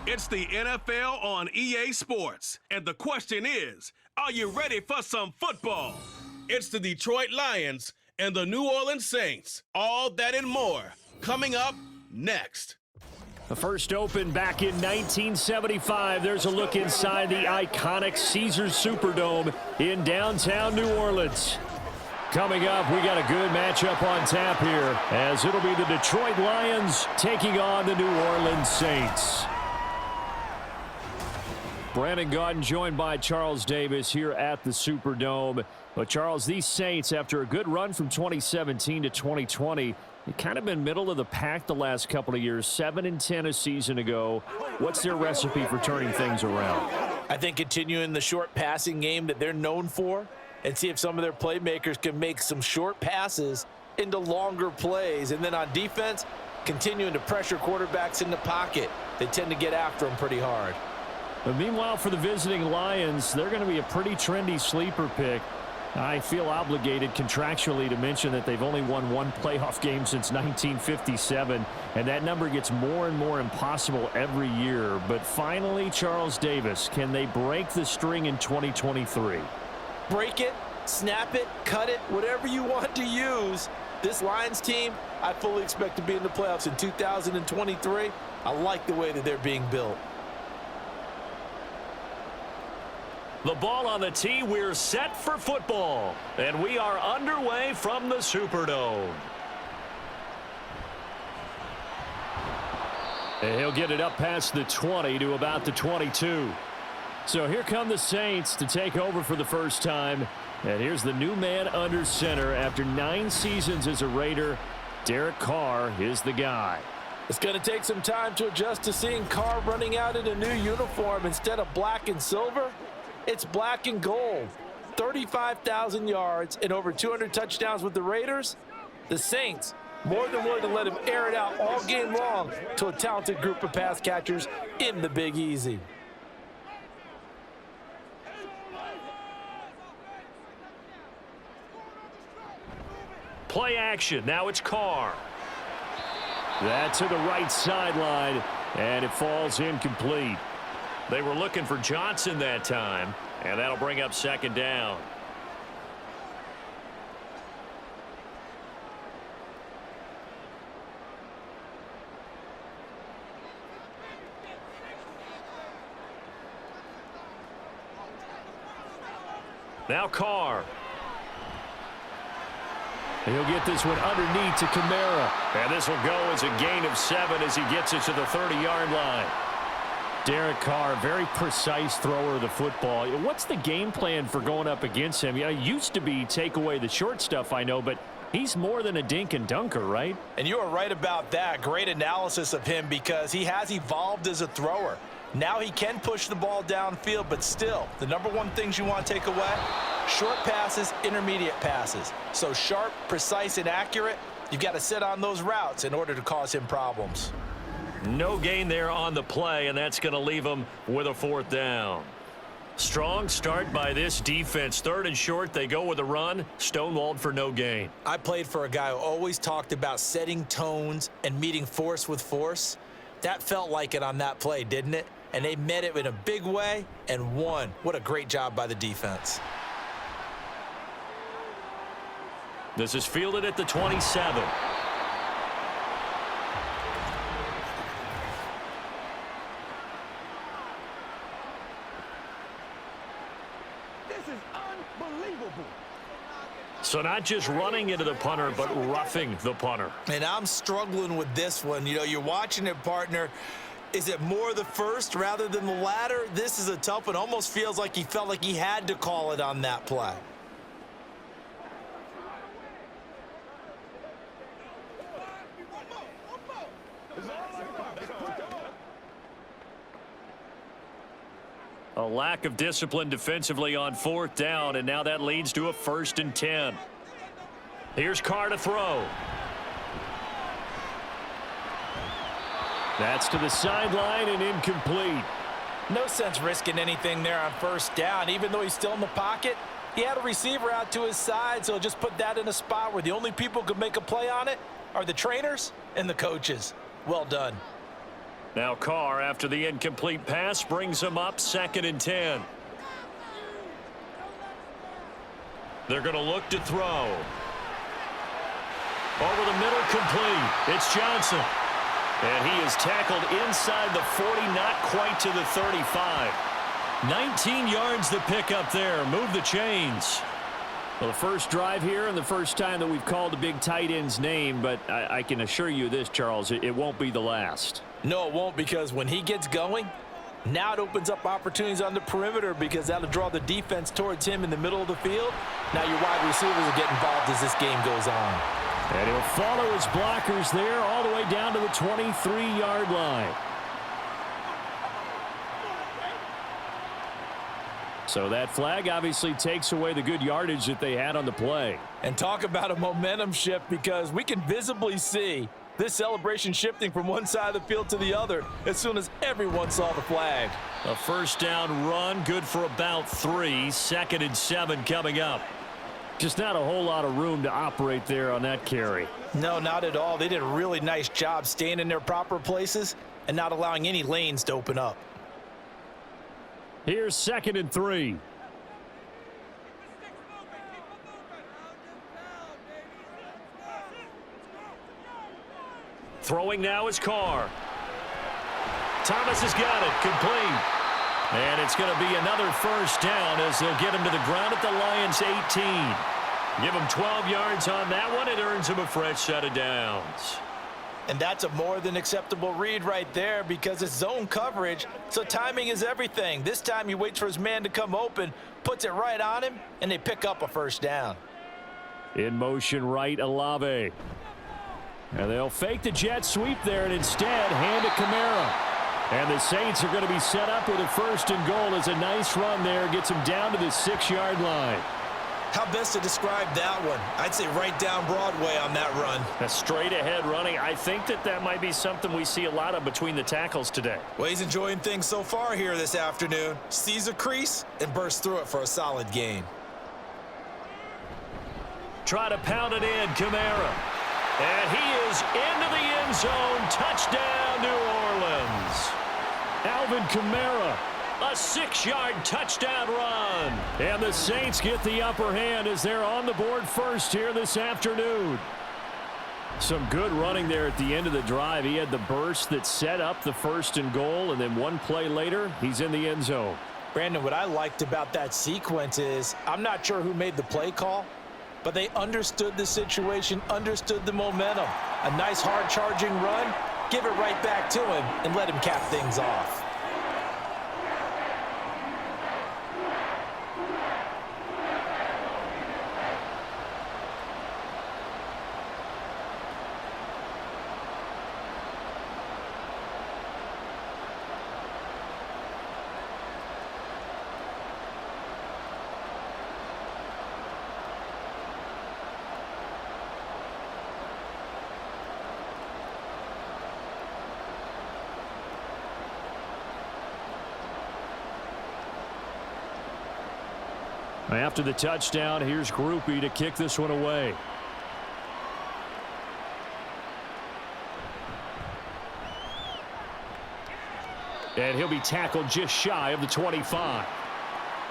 It's the NFL on EA Sports, and the question is, are you ready for some football? It's the Detroit Lions and the New Orleans Saints. All that and more coming up next. The first opened back in 1975. There's a look inside the iconic Caesars Superdome in downtown New Orleans. Coming up, we got a good matchup on tap here, as it'll be the Detroit Lions taking on the New Orleans Saints. Brandon Gaudin joined by Charles Davis here at the Superdome. But Charles, these Saints, after a good run from 2017 to 2020, they've kind of been middle of the pack the last couple of years, 7-10 a season ago. What's their recipe for turning things around? I think continuing the short passing game that they're known for, and see if some of their playmakers can make some short passes into longer plays. And then on defense, continuing to pressure quarterbacks in the pocket. They tend to get after them pretty hard. But meanwhile, for the visiting Lions, they're going to be a pretty trendy sleeper pick. I feel obligated contractually to mention that they've only won one playoff game since 1957, and that number gets more and more impossible every year. But finally, Charles Davis, can they break the string in 2023? Break it, snap it, cut it, whatever you want to use. This Lions team, I fully expect to be in the playoffs in 2023. I like the way that they're being built. The ball on the tee, we're set for football. And we are underway from the Superdome. And he'll get it up past the 20 to about the 22. So here come the Saints to take over for the first time. And here's the new man under center after 9 seasons as a Raider. Derek Carr is the guy. It's going to take some time to adjust to seeing Carr running out in a new uniform instead of black and silver. It's black and gold. 35,000 yards and over 200 touchdowns with the Raiders. The Saints more than willing to let him air it out all game long to a talented group of pass catchers in the Big Easy. Play action. Now it's Carr. That to the right sideline, and it falls incomplete. They were looking for Johnson that time, and that'll bring up second down. Now Carr. He'll get this one underneath to Kamara. And this will go as a gain of 7 as he gets it to the 30-yard line. Derek Carr, very precise thrower of the football. What's the game plan for going up against him? It used to be take away the short stuff, I know, but he's more than a dink and dunker, right? And you are right about that. Great analysis of him because he has evolved as a thrower. Now he can push the ball downfield, but still, the number one things you want to take away, short passes, intermediate passes. So sharp, precise, and accurate, you've got to sit on those routes in order to cause him problems. No gain there on the play, and that's going to leave him with a 4th down. Strong start by this defense. 3rd and short, they go with a run. Stonewalled for no gain. I played for a guy who always talked about setting tones and meeting force with force. That felt like it on that play, didn't it? And they met it in a big way and won. What a great job by the defense. This is fielded at the 27. This is unbelievable. So not just running into the punter, but roughing the punter. And I'm struggling with this one. You know, you're watching it, partner. Is it more the first rather than the latter? This is a tough one. Almost feels like he felt like he had to call it on that play. A lack of discipline defensively on 4th down, and now that leads to a 1st and 10. Here's Carr to throw. That's to the sideline and incomplete. No sense risking anything there on 1st down. Even though he's still in the pocket, he had a receiver out to his side, so just put that in a spot where the only people who could make a play on it are the trainers and the coaches. Well done. Now Carr, after the incomplete pass, brings him up 2nd and 10. They're going to look to throw. Over the middle, complete. It's Johnson. And he is tackled inside the 40, not quite to the 35. 19 yards to pick up there. Move the chains. Well, the first drive here and the first time that we've called a big tight end's name, but I can assure you this, Charles, it won't be the last. No, it won't, because when he gets going, now it opens up opportunities on the perimeter because that'll draw the defense towards him in the middle of the field. Now your wide receivers will get involved as this game goes on. And he'll follow his blockers there all the way down to the 23-yard line. So that flag obviously takes away the good yardage that they had on the play. And talk about a momentum shift, because we can visibly see this celebration shifting from one side of the field to the other as soon as everyone saw the flag. A first down run, good for about 3. 2nd and 7 coming up. Just not a whole lot of room to operate there on that carry. No, not at all. They did a really nice job staying in their proper places and not allowing any lanes to open up. Here's 2nd and 3. Throwing now is Carr. Thomas has got it, complete. And it's going to be another first down as they'll get him to the ground at the Lions' 18. Give him 12 yards on that one. It earns him a fresh set of downs. And that's a more than acceptable read right there, because it's zone coverage, so timing is everything. This time he waits for his man to come open, puts it right on him, and they pick up a first down. In motion right, Olave. And they'll fake the jet sweep there and instead hand it Kamara. And the Saints are going to be set up with a 1st and goal as a nice run there gets them down to the 6-yard line. How best to describe that one? I'd say right down Broadway on that run. A straight ahead running. I think that might be something we see a lot of between the tackles today. Well, he's enjoying things so far here this afternoon. Sees a crease and bursts through it for a solid gain. Try to pound it in, Kamara. And he is into the end zone. Touchdown, New Orleans. Alvin Kamara, a 6-yard touchdown run. And the Saints get the upper hand as they're on the board first here this afternoon. Some good running there at the end of the drive. He had the burst that set up the 1st and goal, and then one play later, he's in the end zone. Brandon, what I liked about that sequence is I'm not sure who made the play call, but they understood the situation, understood the momentum. A nice hard-charging run, give it right back to him, and let him cap things off. After the touchdown, here's Groupie to kick this one away. And he'll be tackled just shy of the 25.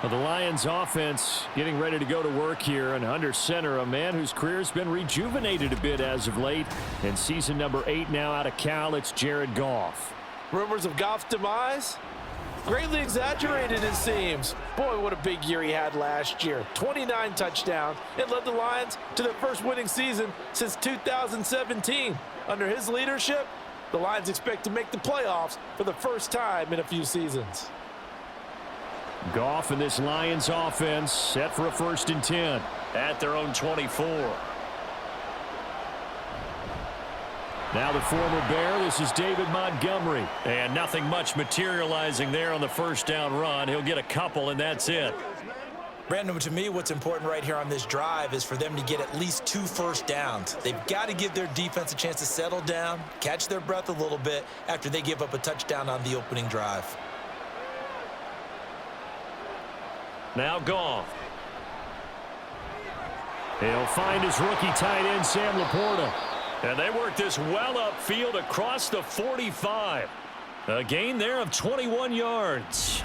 Well, the Lions offense getting ready to go to work here, and under center, a man whose career has been rejuvenated a bit as of late. In season number 8 now out of Cal, it's Jared Goff. Rumors of Goff's demise? Greatly exaggerated, it seems. Boy, what a big year he had last year. 29 touchdowns and led the Lions to their first winning season since 2017. Under his leadership, the Lions expect to make the playoffs for the first time in a few seasons. Goff and this Lions offense set for a 1st and 10 at their own 24. Now the former Bear, this is David Montgomery. And nothing much materializing there on the first down run. He'll get a couple, and that's it. Brandon, to me, what's important right here on this drive is for them to get at least 2 first downs. They've got to give their defense a chance to settle down, catch their breath a little bit after they give up a touchdown on the opening drive. Now Goff. He'll find his rookie tight end, Sam Laporta. And they work this well upfield across the 45. A gain there of 21 yards.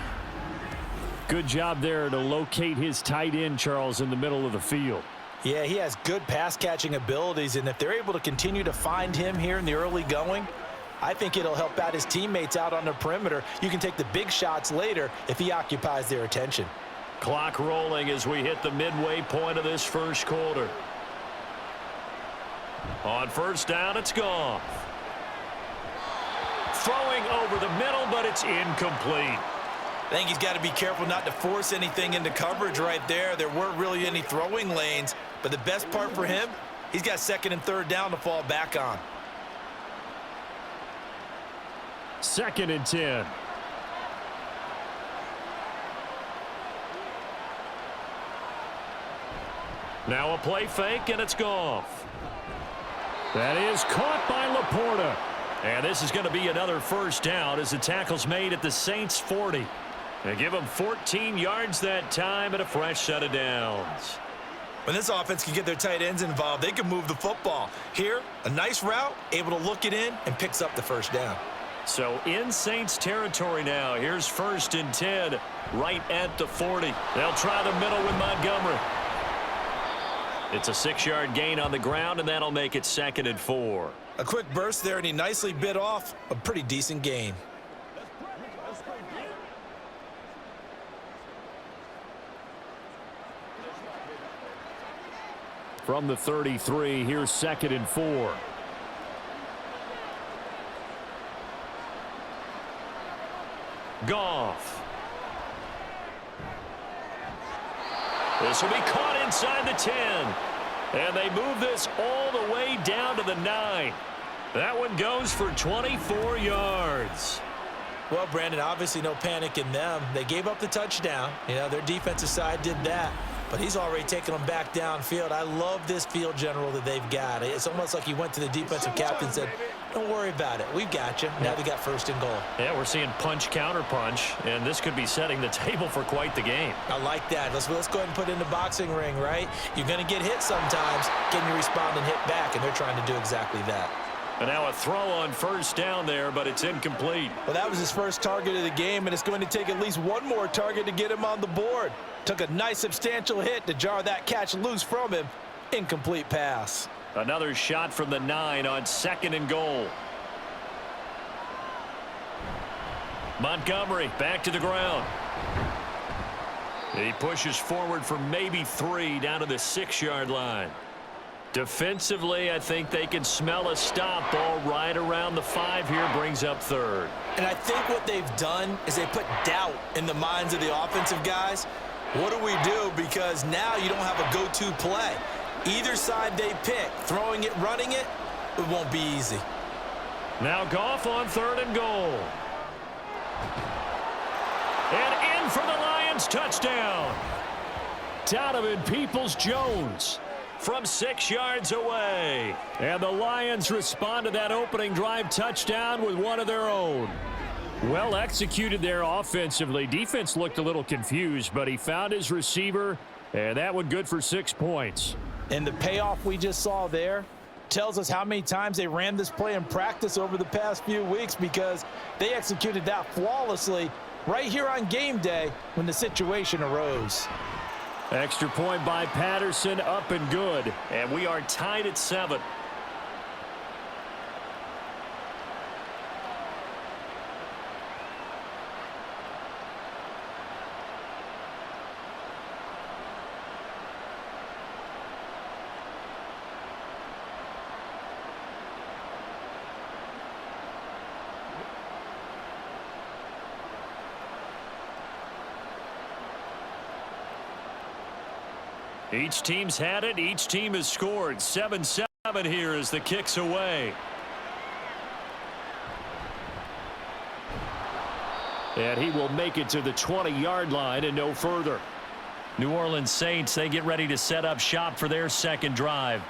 Good job there to locate his tight end, Charles, in the middle of the field. Yeah, he has good pass-catching abilities, and if they're able to continue to find him here in the early going, I think it'll help out his teammates out on the perimeter. You can take the big shots later if he occupies their attention. Clock rolling as we hit the midway point of this first quarter. On first down, it's Goff. Throwing over the middle, but it's incomplete. I think he's got to be careful not to force anything into coverage right there. There weren't really any throwing lanes, but the best part for him, he's got second and third down to fall back on. 2nd and 10. Now a play fake, and it's Goff. That is caught by Laporta. And this is going to be another first down as the tackle's made at the Saints' 40. They give them 14 yards that time and a fresh set of downs. When this offense can get their tight ends involved, they can move the football. Here, a nice route, able to look it in, and picks up the first down. So in Saints territory now. Here's 1st and 10 right at the 40. They'll try the middle with Montgomery. It's a 6-yard gain on the ground, and that'll make it 2nd and 4. A quick burst there, and he nicely bit off a pretty decent gain. From the 33, here's 2nd and 4. Goff. This will be caught inside the 10. And they move this all the way down to the 9. That one goes for 24 yards. Well, Brandon, obviously no panic in them. They gave up the touchdown. You know, their defensive side did that. But he's already taken them back downfield. I love this field general that they've got. It's almost like he went to the defensive captain and said, don't worry about it. We've got you. Now they got 1st and goal. Yeah, we're seeing punch, counter punch, and this could be setting the table for quite the game. I like that. Let's go ahead and put it in the boxing ring, right? You're going to get hit sometimes. Can you respond and hit back? And they're trying to do exactly that. And now a throw on first down there, but it's incomplete. Well, that was his first target of the game, and it's going to take at least one more target to get him on the board. Took a nice substantial hit to jar that catch loose from him. Incomplete pass. Another shot from the 9 on 2nd and goal. Montgomery back to the ground. He pushes forward for maybe 3 down to the 6-yard line. Defensively, I think they can smell a stop. Ball right around the 5 here, brings up 3rd. And I think what they've done is they put doubt in the minds of the offensive guys. What do we do? Because now you don't have a go-to play. Either side they pick, throwing it, running it, it won't be easy. Now Goff on 3rd and goal. And in for the Lions touchdown. Donovan Peoples-Jones from 6 yards away. And the Lions respond to that opening drive touchdown with one of their own. Well executed there offensively. Defense looked a little confused, but he found his receiver, and that one good for 6 points. And the payoff we just saw there tells us how many times they ran this play in practice over the past few weeks, because they executed that flawlessly right here on game day when the situation arose. Extra point by Patterson, up and good. And we are tied at 7. Each team's had it. Each team has scored. 7-7 here as the kick's away. And he will make it to the 20-yard line and no further. New Orleans Saints, they get ready to set up shop for their second drive.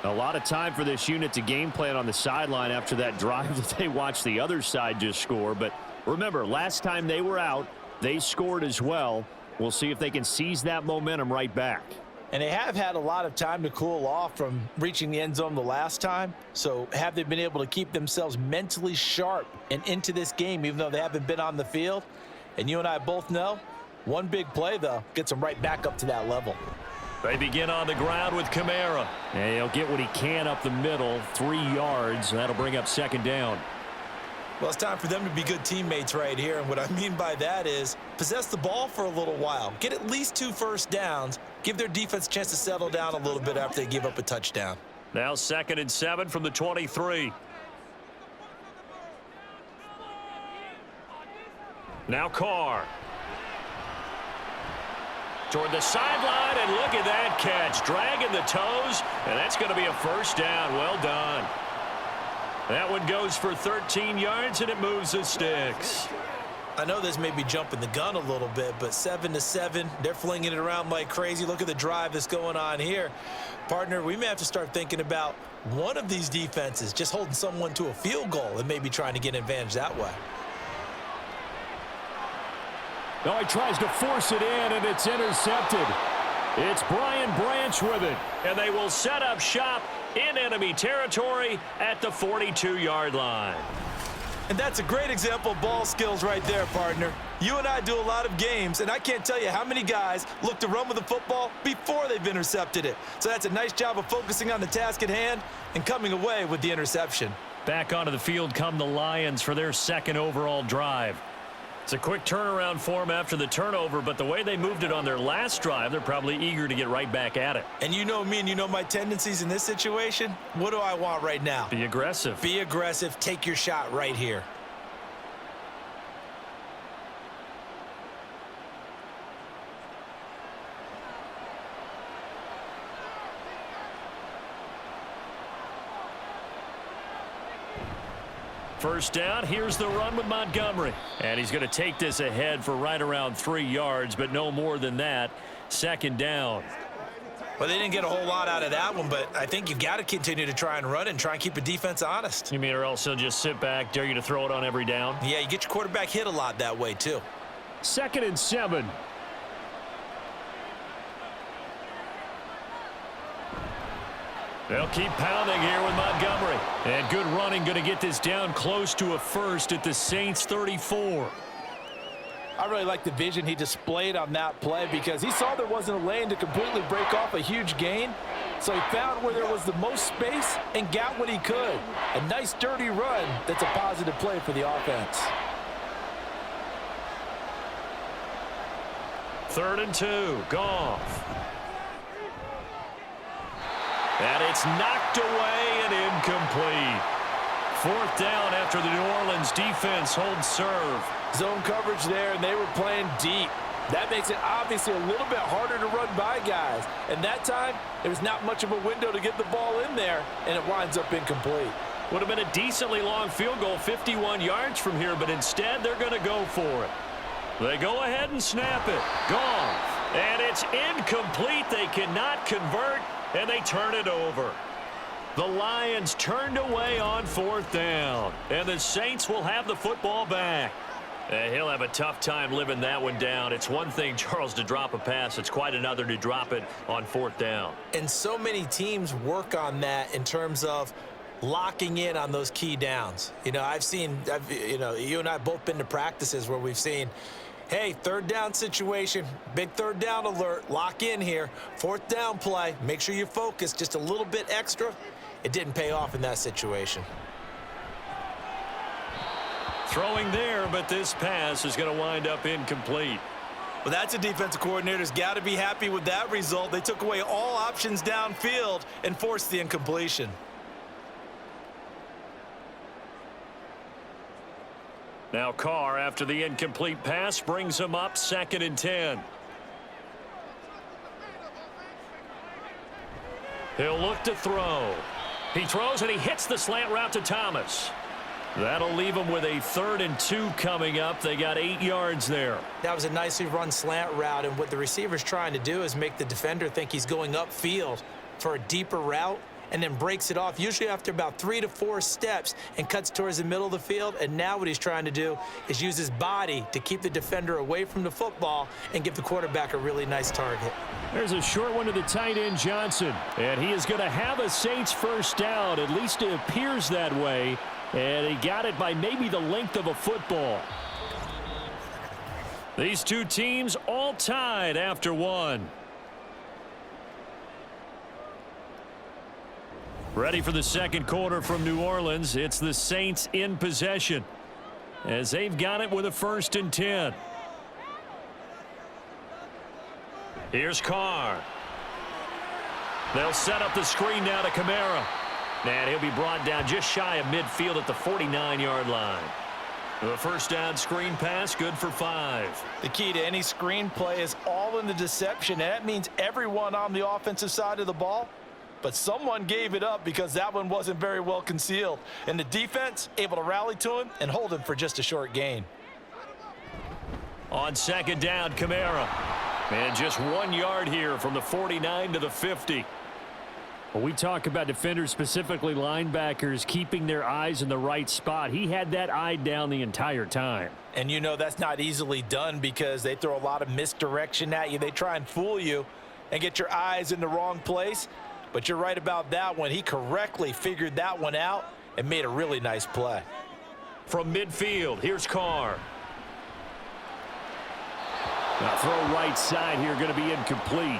A lot of time for this unit to game plan on the sideline after that drive that they watched the other side just score. But remember, last time they were out, they scored as well. We'll see if they can seize that momentum right back. And they have had a lot of time to cool off from reaching the end zone the last time. So have they been able to keep themselves mentally sharp and into this game, even though they haven't been on the field? And you and I both know, one big play, though, gets them right back up to that level. They begin on the ground with Kamara. And he'll get what he can up the middle, 3 yards. That'll bring up second down. Well, it's time for them to be good teammates right here. And what I mean by that is possess the ball for a little while. Get at least 2 first downs. Give their defense a chance to settle down a little bit after they give up a touchdown. Now 2nd and 7 from the 23. Now Carr. Toward the sideline, and look at that catch. Dragging the toes, and that's going to be a first down. Well done. That one goes for 13 yards, and it moves the sticks. I know this may be jumping the gun a little bit, but 7-7, they're flinging it around like crazy. Look at the drive that's going on here. Partner, we may have to start thinking about one of these defenses just holding someone to a field goal and maybe trying to get an advantage that way. No, he tries to force it in, and it's intercepted. It's Brian Branch with it. And they will set up shop in enemy territory at the 42-yard line. And that's a great example of ball skills right there, partner. You and I do a lot of games, and I can't tell you how many guys look to run with the football before they've intercepted it. So that's a nice job of focusing on the task at hand and coming away with the interception. Back onto the field come the Lions for their 2nd overall drive. It's a quick turnaround for them after the turnover, but the way they moved it on their last drive, they're probably eager to get right back at it. And you know me and you know my tendencies in this situation. What do I want right now? Be aggressive. Be aggressive. Take your shot right here. First down, here's the run with Montgomery. And he's going to take this ahead for right around 3 yards, but no more than that. 2nd down. Well, they didn't get a whole lot out of that one, but I think you've got to continue to try and run and try and keep the defense honest. You mean or else he'll just sit back, dare you to throw it on every down? Yeah, you get your quarterback hit a lot that way, too. 2nd and 7. They'll keep pounding here with Montgomery. And good running, going to get this down close to a first at the Saints 34. I really like the vision he displayed on that play because he saw there wasn't a lane to completely break off a huge gain. So he found where there was the most space and got what he could. A nice dirty run that's a positive play for the offense. 3rd and 2, Goff. And it's knocked away and incomplete. 4th down after the New Orleans defense holds serve. Zone coverage there, and they were playing deep. That makes it obviously a little bit harder to run by guys. And that time, there was not much of a window to get the ball in there, and it winds up incomplete. Would have been a decently long field goal, 51 yards from here, but instead they're going to go for it. They go ahead and snap it. Goff. And it's incomplete. They cannot convert, and they turn it over. The Lions turned away on 4th down, and the Saints will have the football back. He'll have a tough time living that one down. It's one thing, Charles, to drop a pass. It's quite another to drop it on 4th down. And so many teams work on that in terms of locking in on those key downs. You know, you and I both been to practices where we've seen, hey, 3rd down situation, big 3rd down alert, lock in here. 4th down play, make sure you focus just a little bit extra. It didn't pay off in that situation. Throwing there, but this pass is going to wind up incomplete. Well, that's a defensive coordinator's got to be happy with that result. They took away all options downfield and forced the incompletion. Now Carr, after the incomplete pass, brings him up 2nd and 10. He'll look to throw. He throws and he hits the slant route to Thomas. That'll leave him with a 3rd and 2 coming up. They got 8 yards there. That was a nicely run slant route, and what the receiver's trying to do is make the defender think he's going upfield for a deeper route and then breaks it off, usually after about 3 to 4 steps, and cuts towards the middle of the field. And now what he's trying to do is use his body to keep the defender away from the football and give the quarterback a really nice target. There's a short one to the tight end, Johnson. And he is going to have a Saints first down. At least it appears that way. And he got it by maybe the length of a football. These two teams all tied after one. Ready for the second quarter from New Orleans. It's the Saints in possession as they've got it with a 1st and 10. Here's Carr. They'll set up the screen now to Kamara. And he'll be brought down just shy of midfield at the 49-yard line. The first down screen pass, good for 5. The key to any screen play is all in the deception. And that means everyone on the offensive side of the ball. But someone gave it up because that one wasn't very well concealed. And the defense able to rally to him and hold him for just a short gain. On second down, Kamara. And just 1 yard here from the 49 to the 50. When we talk about defenders, specifically linebackers, keeping their eyes in the right spot, he had that eye down the entire time. And you know that's not easily done because they throw a lot of misdirection at you. They try and fool you and get your eyes in the wrong place. But you're right about that one. He correctly figured that one out and made a really nice play. From midfield, here's Carr. Now throw right side here, going to be incomplete.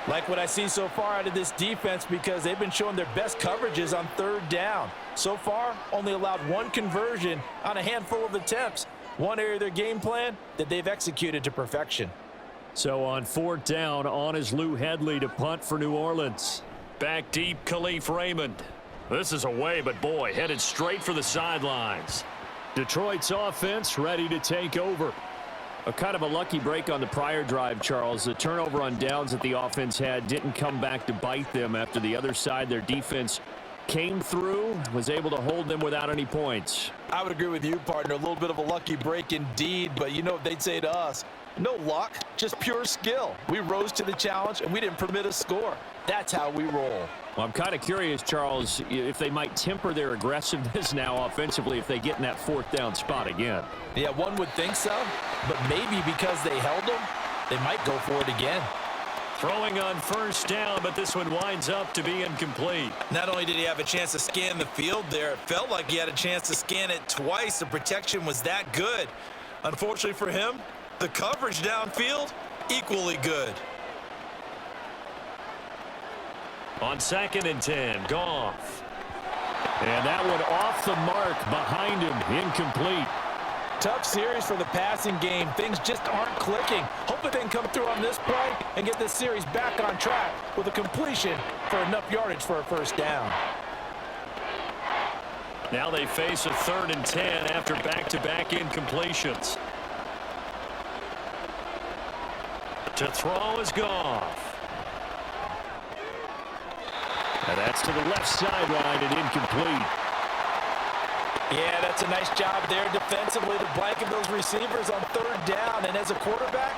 Like what I see so far out of this defense because they've been showing their best coverages on 3rd down. So far, only allowed 1 conversion on a handful of attempts. One area of their game plan that they've executed to perfection. So on 4th down, on is Lou Hedley to punt for New Orleans. Back deep, Khalif Raymond. This is away, but boy, headed straight for the sidelines. Detroit's offense ready to take over. A kind of a lucky break on the prior drive, Charles. The turnover on downs that the offense had didn't come back to bite them after the other side. Their defense came through, was able to hold them without any points. I would agree with you, partner. A little bit of a lucky break indeed, but you know what they'd say to us. No luck, just pure skill. We rose to the challenge, and we didn't permit a score. That's how we roll. Well, I'm kind of curious, Charles, if they might temper their aggressiveness now offensively if they get in that 4th down spot again. Yeah, one would think so, but maybe because they held them, they might go for it again. Throwing on 1st down, but this one winds up to be incomplete. Not only did he have a chance to scan the field there, it felt like he had a chance to scan it twice. The protection was that good. Unfortunately for him, the coverage downfield, equally good. On 2nd and 10, Goff. And that one off the mark behind him, incomplete. Tough series for the passing game. Things just aren't clicking. Hopefully they can come through on this play and get this series back on track with a completion for enough yardage for a 1st down. Now they face a 3rd and 10 after back-to-back incompletions. To throw is Goff. And that's to the left sideline and incomplete. Yeah, that's a nice job there defensively to blanket those receivers on 3rd down. And as a quarterback,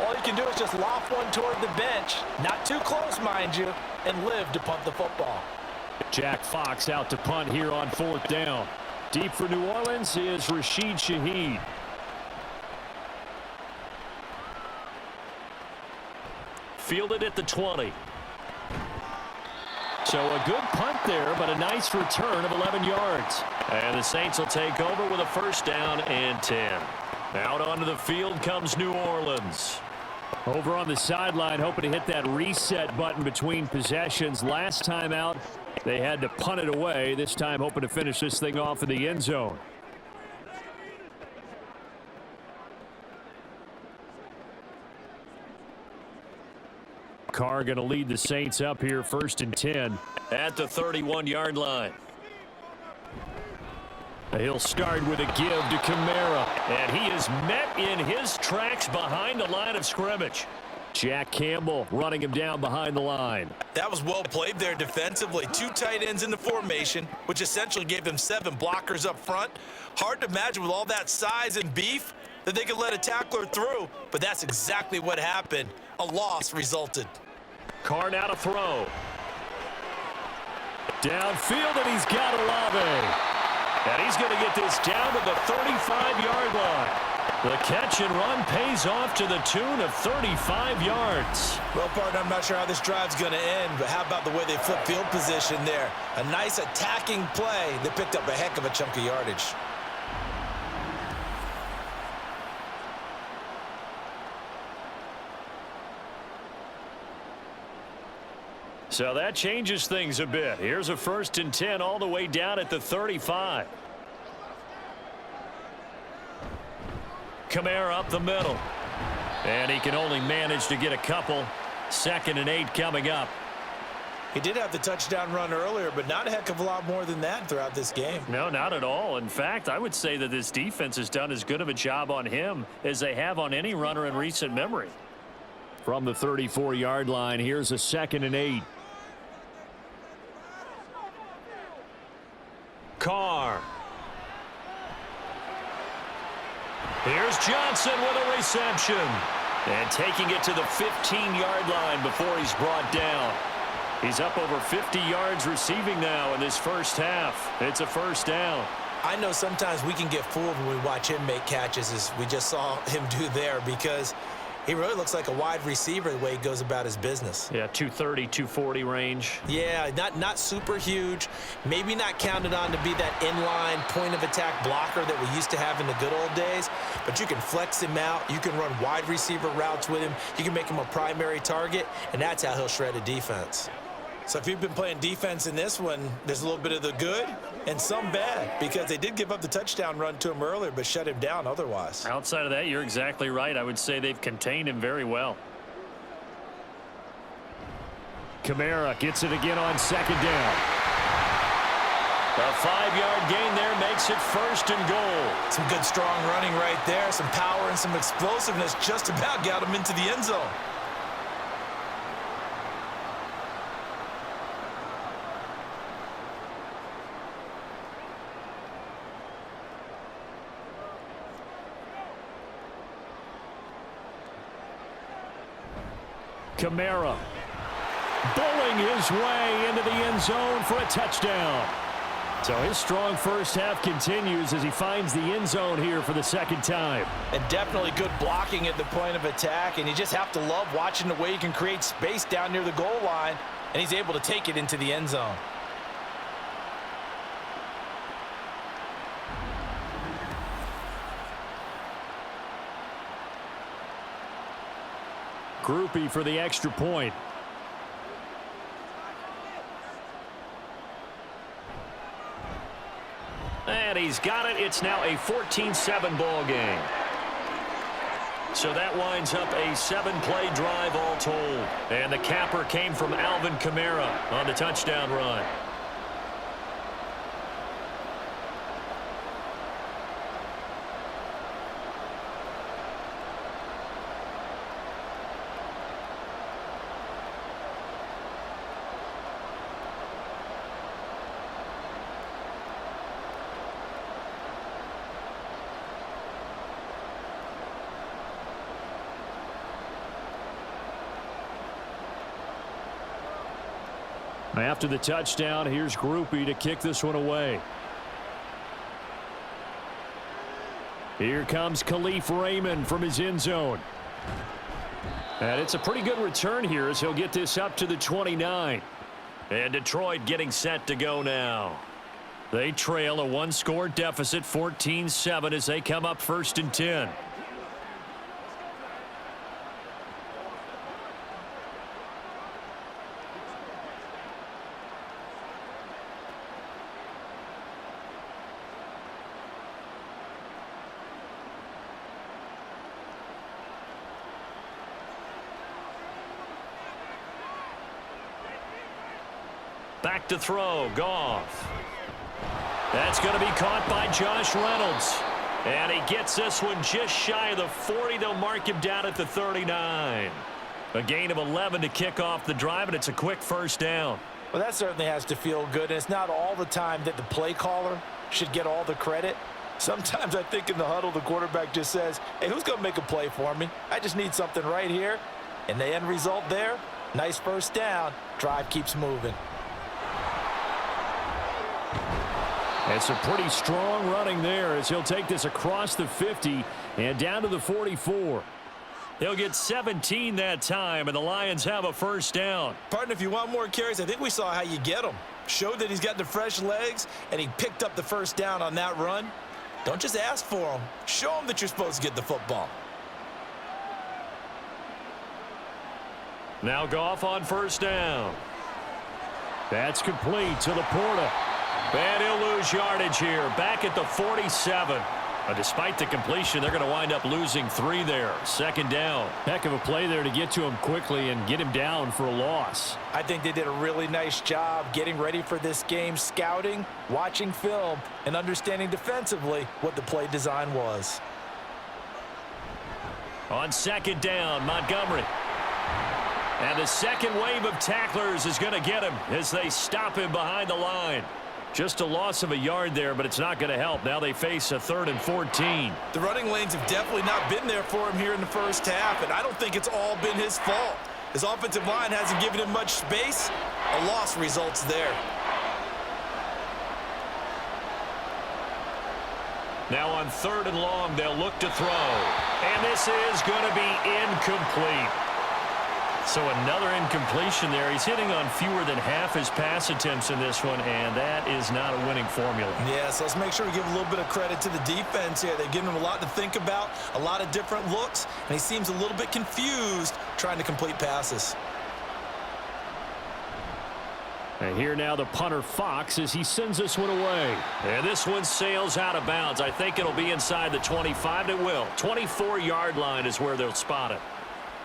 all you can do is just loft one toward the bench. Not too close, mind you, and live to punt the football. Jack Fox out to punt here on 4th down. Deep for New Orleans is Rashid Shaheed. Fielded at the 20. So a good punt there, but a nice return of 11 yards. And the Saints will take over with a 1st down and 10. Out onto the field comes New Orleans. Over on the sideline, hoping to hit that reset button between possessions. Last time out, they had to punt it away. This time hoping to finish this thing off in the end zone. Carr going to lead the Saints up here 1st and 10 at the 31-yard line. He'll start with a give to Kamara, and he is met in his tracks behind the line of scrimmage. Jack Campbell running him down behind the line. That was well played there defensively. 2 tight ends in the formation, which essentially gave them 7 blockers up front. Hard to imagine with all that size and beef that they could let a tackler through, but that's exactly what happened. A loss resulted. Carr now to throw. Downfield, and he's got Olave. And he's going to get this down to the 35-yard line. The catch and run pays off to the tune of 35 yards. Well, partner, I'm not sure how this drive's going to end, but how about the way they flip field position there? A nice attacking play that picked up a heck of a chunk of yardage. So that changes things a bit. Here's a 1st and 10 all the way down at the 35. Kamara up the middle. And he can only manage to get a couple. 2nd and 8 coming up. He did have the touchdown run earlier, but not a heck of a lot more than that throughout this game. No, not at all. In fact, I would say that this defense has done as good of a job on him as they have on any runner in recent memory. From the 34-yard line, here's a 2nd and 8. Carr. Here's Johnson with a reception. And taking it to the 15-yard line before he's brought down. He's up over 50 yards receiving now in this first half. It's a 1st down. I know sometimes we can get fooled when we watch him make catches, as we just saw him do there, because he really looks like a wide receiver the way he goes about his business. Yeah, 230, 240 range. Yeah, not super huge. Maybe not counted on to be that inline point-of-attack blocker that we used to have in the good old days. But you can flex him out. You can run wide receiver routes with him. You can make him a primary target, and that's how he'll shred a defense. So if you've been playing defense in this one, there's a little bit of the good and some bad, because they did give up the touchdown run to him earlier but shut him down otherwise. Outside of that, you're exactly right. I would say they've contained him very well. Kamara gets it again on 2nd down. A 5-yard gain there makes it 1st and goal. Some good strong running right there, some power and some explosiveness, just about got him into the end zone. Kamara bowling his way into the end zone for a touchdown. So his strong first half continues as he finds the end zone here for the 2nd time. And definitely good blocking at the point of attack, and you just have to love watching the way he can create space down near the goal line, and he's able to take it into the end zone. Groupie for the extra point. And he's got it. It's now a 14-7 ball game. So that winds up a 7-play drive all told. And the capper came from Alvin Kamara on the touchdown run. After the touchdown, here's Groupie to kick this one away. Here comes Khalif Raymond from his end zone. And it's a pretty good return here as he'll get this up to the 29. And Detroit getting set to go now. They trail a 1-score deficit, 14-7, as they come up 1st and 10. Back to throw, Goff. That's going to be caught by Josh Reynolds. And he gets this one just shy of the 40. They'll mark him down at the 39. A gain of 11 to kick off the drive, and it's a quick 1st down. Well, that certainly has to feel good. And it's not all the time that the play caller should get all the credit. Sometimes I think in the huddle, the quarterback just says, hey, who's going to make a play for me? I just need something right here. And the end result there, nice 1st down. Drive keeps moving. It's a pretty strong running there as he'll take this across the 50 and down to the 44. He'll get 17 that time, and the Lions have a first down. Partner, if you want more carries, I think we saw how you get them. Showed that he's got the fresh legs, and he picked up the first down on that run. Don't just ask for them. Show them that you're supposed to get the football. Now Goff on first down. That's complete to Laporta. And he'll lose yardage here, back at the 47. Despite the completion, they're going to wind up losing 3 there. Second down. Heck of a play there to get to him quickly and get him down for a loss. I think they did a really nice job getting ready for this game, scouting, watching film, and understanding defensively what the play design was. On second down, Montgomery. And the second wave of tacklers is going to get him as they stop him behind the line. Just a loss of a yard there, but it's not going to help. Now they face a 3rd and 14. The running lanes have definitely not been there for him here in the first half, and I don't think it's all been his fault. His offensive line hasn't given him much space. A loss results there. Now on 3rd and long, they'll look to throw. And this is going to be incomplete. So another incompletion there. He's hitting on fewer than half his pass attempts in this one, and that is not a winning formula. Yeah, so let's make sure we give a little bit of credit to the defense here. They've given him a lot to think about, a lot of different looks, and he seems a little bit confused trying to complete passes. And here now the punter Fox as he sends this one away. And this one sails out of bounds. I think it'll be inside the 25. It will. 24-yard line is where they'll spot it.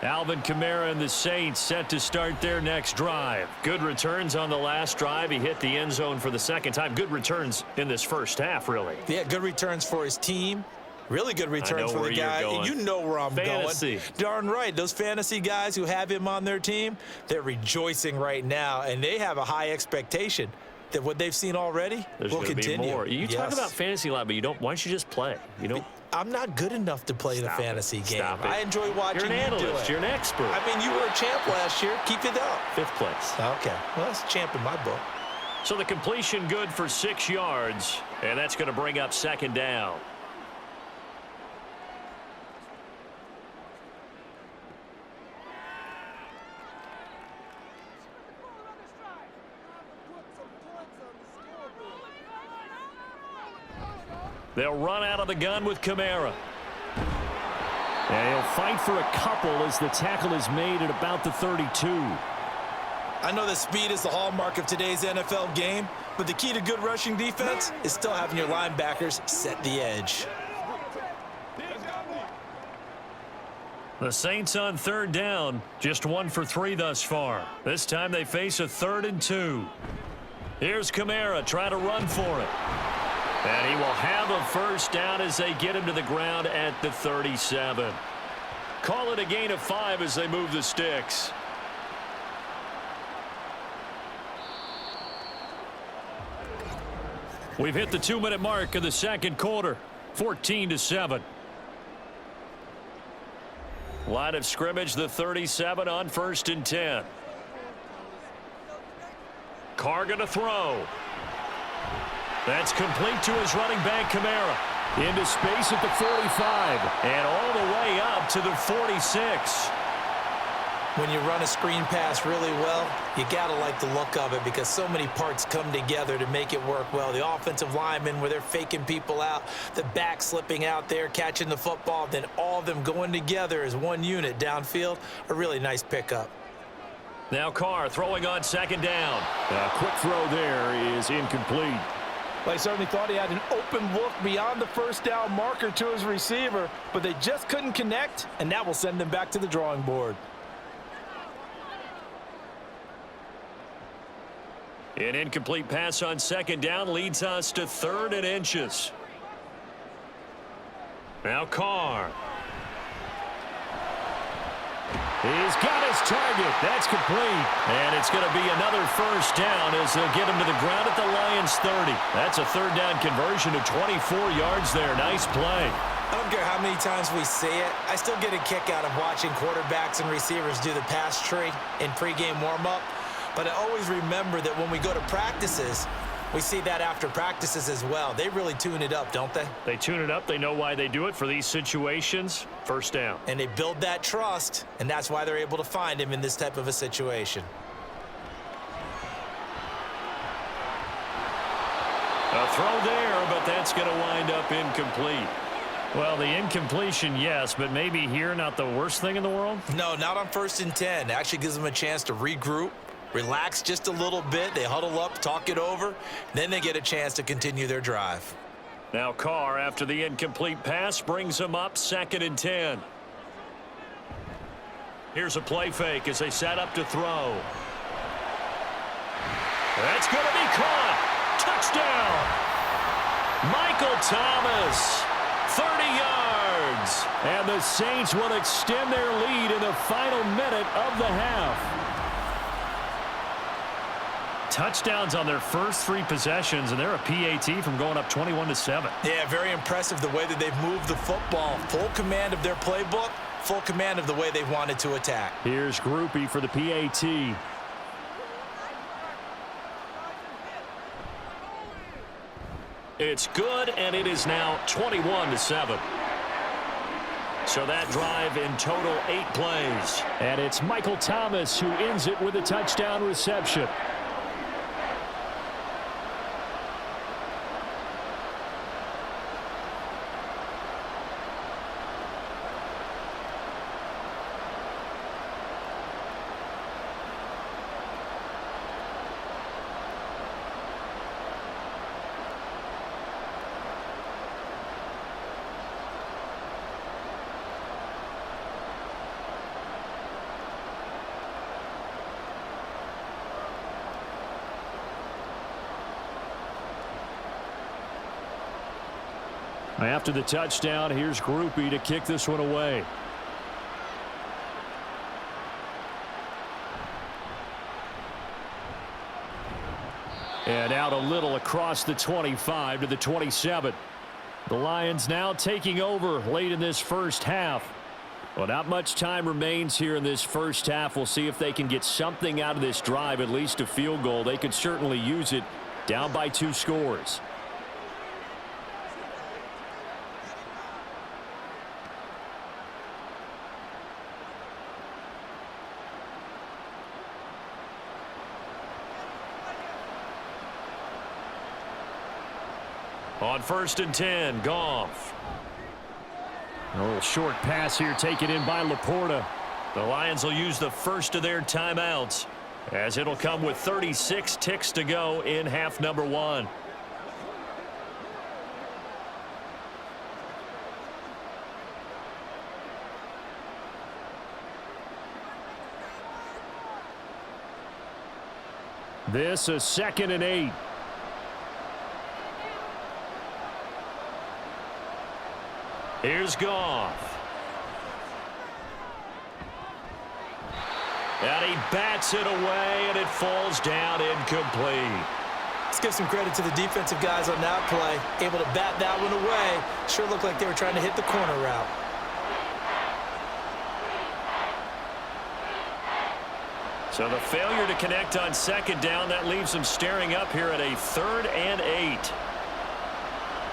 Alvin Kamara and the Saints set to start their next drive. Good returns on the last drive. He hit the end zone for the second time. Good returns in this first half, really. Yeah, good returns for his team. Really good returns for the guy. You know where I'm fantasy. going. Darn right. Those fantasy guys who have him on their team, they're rejoicing right now, and they have a high expectation that what they've seen already will continue. Be more. You talk about fantasy a lot, but you don't. Why don't you just play? You don't. I'm not good enough to play the fantasy game. I enjoy watching You're an you do analyst. it. You're an expert. I mean, you were a champ last year. Keep it up. 5th place. Okay. Well, that's a champ in my book. So the completion good for 6 yards, and that's going to bring up second down. They'll run out of the gun with Kamara. And he'll fight for a couple as the tackle is made at about the 32. I know that speed is the hallmark of today's NFL game, but the key to good rushing defense is still having your linebackers set the edge. The Saints on 3rd down, just 1 for 3 thus far. This time they face a 3rd and 2. Here's Kamara trying to run for it. And he will have a first down as they get him to the ground at the 37. Call it a gain of 5 as they move the sticks. We've hit the 2-minute mark of the second quarter. 14-7. Line of scrimmage, the 37 on 1st and 10. Carr going to throw. That's complete to his running back, Kamara. Into space at the 45. And all the way up to the 46. When you run a screen pass really well, you got to like the look of it because so many parts come together to make it work well. The offensive linemen where they're faking people out, the back slipping out there, catching the football, then all of them going together as one unit downfield. A really nice pickup. Now Carr throwing on 2nd down. A quick throw there is incomplete. Well, I certainly thought he had an open look beyond the first down marker to his receiver, but they just couldn't connect, and that will send them back to the drawing board. An incomplete pass on 2nd down leads us to 3rd and inches. Now Carr. He's got his target. That's complete. And it's going to be another first down as they'll get him to the ground at the Lions 30. That's a 3rd down conversion of 24 yards there. Nice play. I don't care how many times we see it. I still get a kick out of watching quarterbacks and receivers do the pass tree in pregame warm-up. But I always remember that when we go to practices, We see that after practices as well. They really tune it up, don't they? They tune it up. They know why they do it for these situations. First down. And they build that trust, and that's why they're able to find him in this type of a situation. A throw there, but that's going to wind up incomplete. Well, the incompletion, yes, but maybe here not the worst thing in the world? No, not on 1st and 10. It actually gives them a chance to regroup, relax just a little bit. They huddle up, talk it over. Then they get a chance to continue their drive. Now Carr, after the incomplete pass, brings them up 2nd and 10. Here's a play fake as they set up to throw. That's going to be caught. Touchdown. Michael Thomas, 30 yards. And the Saints will extend their lead in the final minute of the half. Touchdowns on their first 3 possessions, and they're a PAT from going up 21-7. Yeah, very impressive the way that they've moved the football. Full command of their playbook, full command of the way they've wanted to attack. Here's Groupie for the PAT. It's good, and it is now 21-7. So that drive in total 8 plays. And it's Michael Thomas who ends it with a touchdown reception. After the touchdown, here's Groupie to kick this one away. And out a little across the 25 to the 27. The Lions now taking over late in this first half. Well, not much time remains here in this first half. We'll see if they can get something out of this drive, at least a field goal. They could certainly use it, down by 2 scores. On 1st and 10, Goff. A little short pass here taken in by Laporta. The Lions will use the first of their timeouts, as it'll come with 36 ticks to go in half number 1. This is 2nd and 8. Here's Goff. And he bats it away, and it falls down incomplete. Let's give some credit to the defensive guys on that play. Able to bat that one away. Sure looked like they were trying to hit the corner route. So the failure to connect on 2nd down, that leaves them staring up here at a 3rd and 8.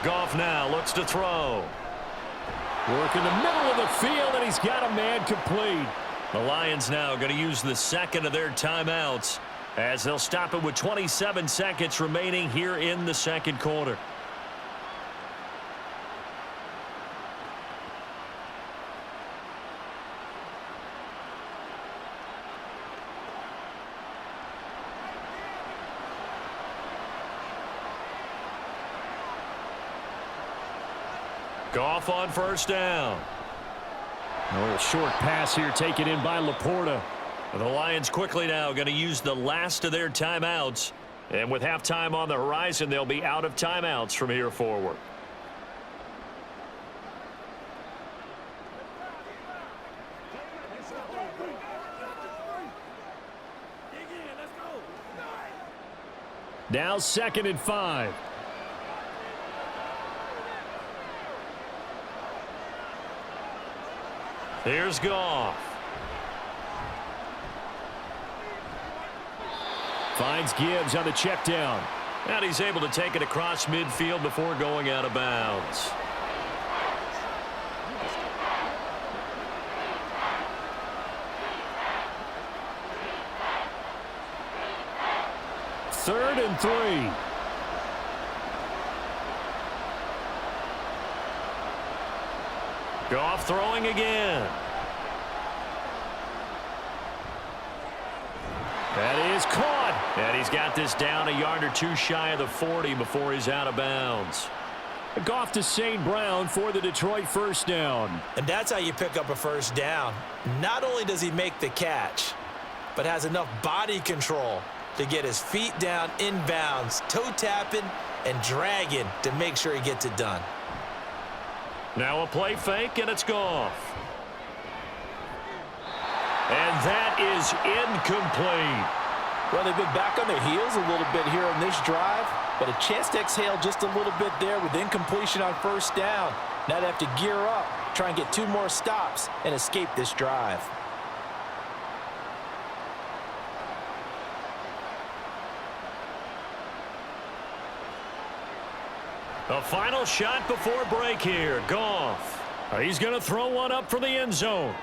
Goff now looks to throw. Work in the middle of the field, and he's got a man complete. The Lions now going to use the 2nd of their timeouts, as they'll stop it with 27 seconds remaining here in the 2nd quarter. Goff on 1st down. A little short pass here taken in by Laporta. The Lions quickly now going to use the last of their timeouts. And with halftime on the horizon, they'll be out of timeouts from here forward. Now 2nd and 5. Here's Goff. Finds Gibbs on the check down. And he's able to take it across midfield before going out of bounds. Third and 3. Goff throwing again. That is caught. And he's got this down a yard or two shy of the 40 before he's out of bounds. Goff to St. Brown for the Detroit first down. And that's how you pick up a first down. Not only does he make the catch, but has enough body control to get his feet down inbounds, toe tapping and dragging to make sure he gets it done. Now a play fake, and it's Goff. And that is incomplete. Well, they've been back on their heels a little bit here on this drive, but a chance to exhale just a little bit there with incompletion on first down. Now they have to gear up, try and get 2 more stops and escape this drive. The final shot before break here. Goff. He's going to throw one up for the end zone.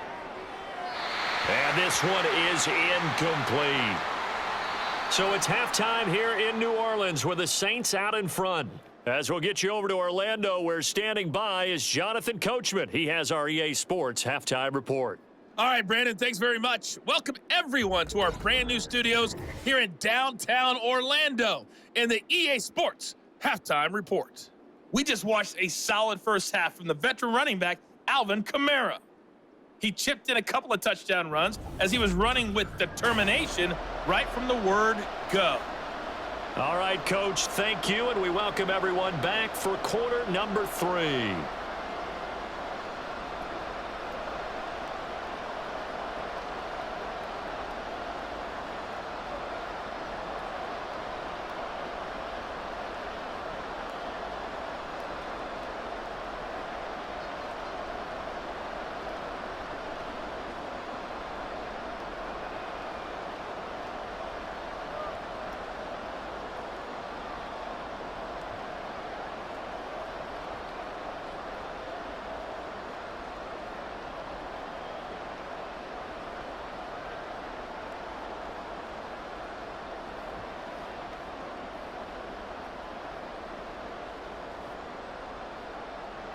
And this one is incomplete. So it's halftime here in New Orleans with the Saints out in front. As we'll get you over to Orlando, where standing by is Jonathan Coachman. He has our EA Sports halftime report. All right, Brandon, thanks very much. Welcome, everyone, to our brand new studios here in downtown Orlando in the EA Sports halftime report. We just watched a solid first half from the veteran running back, Alvin Kamara. He chipped in a couple of touchdown runs as he was running with determination right from the word go. All right, Coach, thank you, and we welcome everyone back for quarter number 3.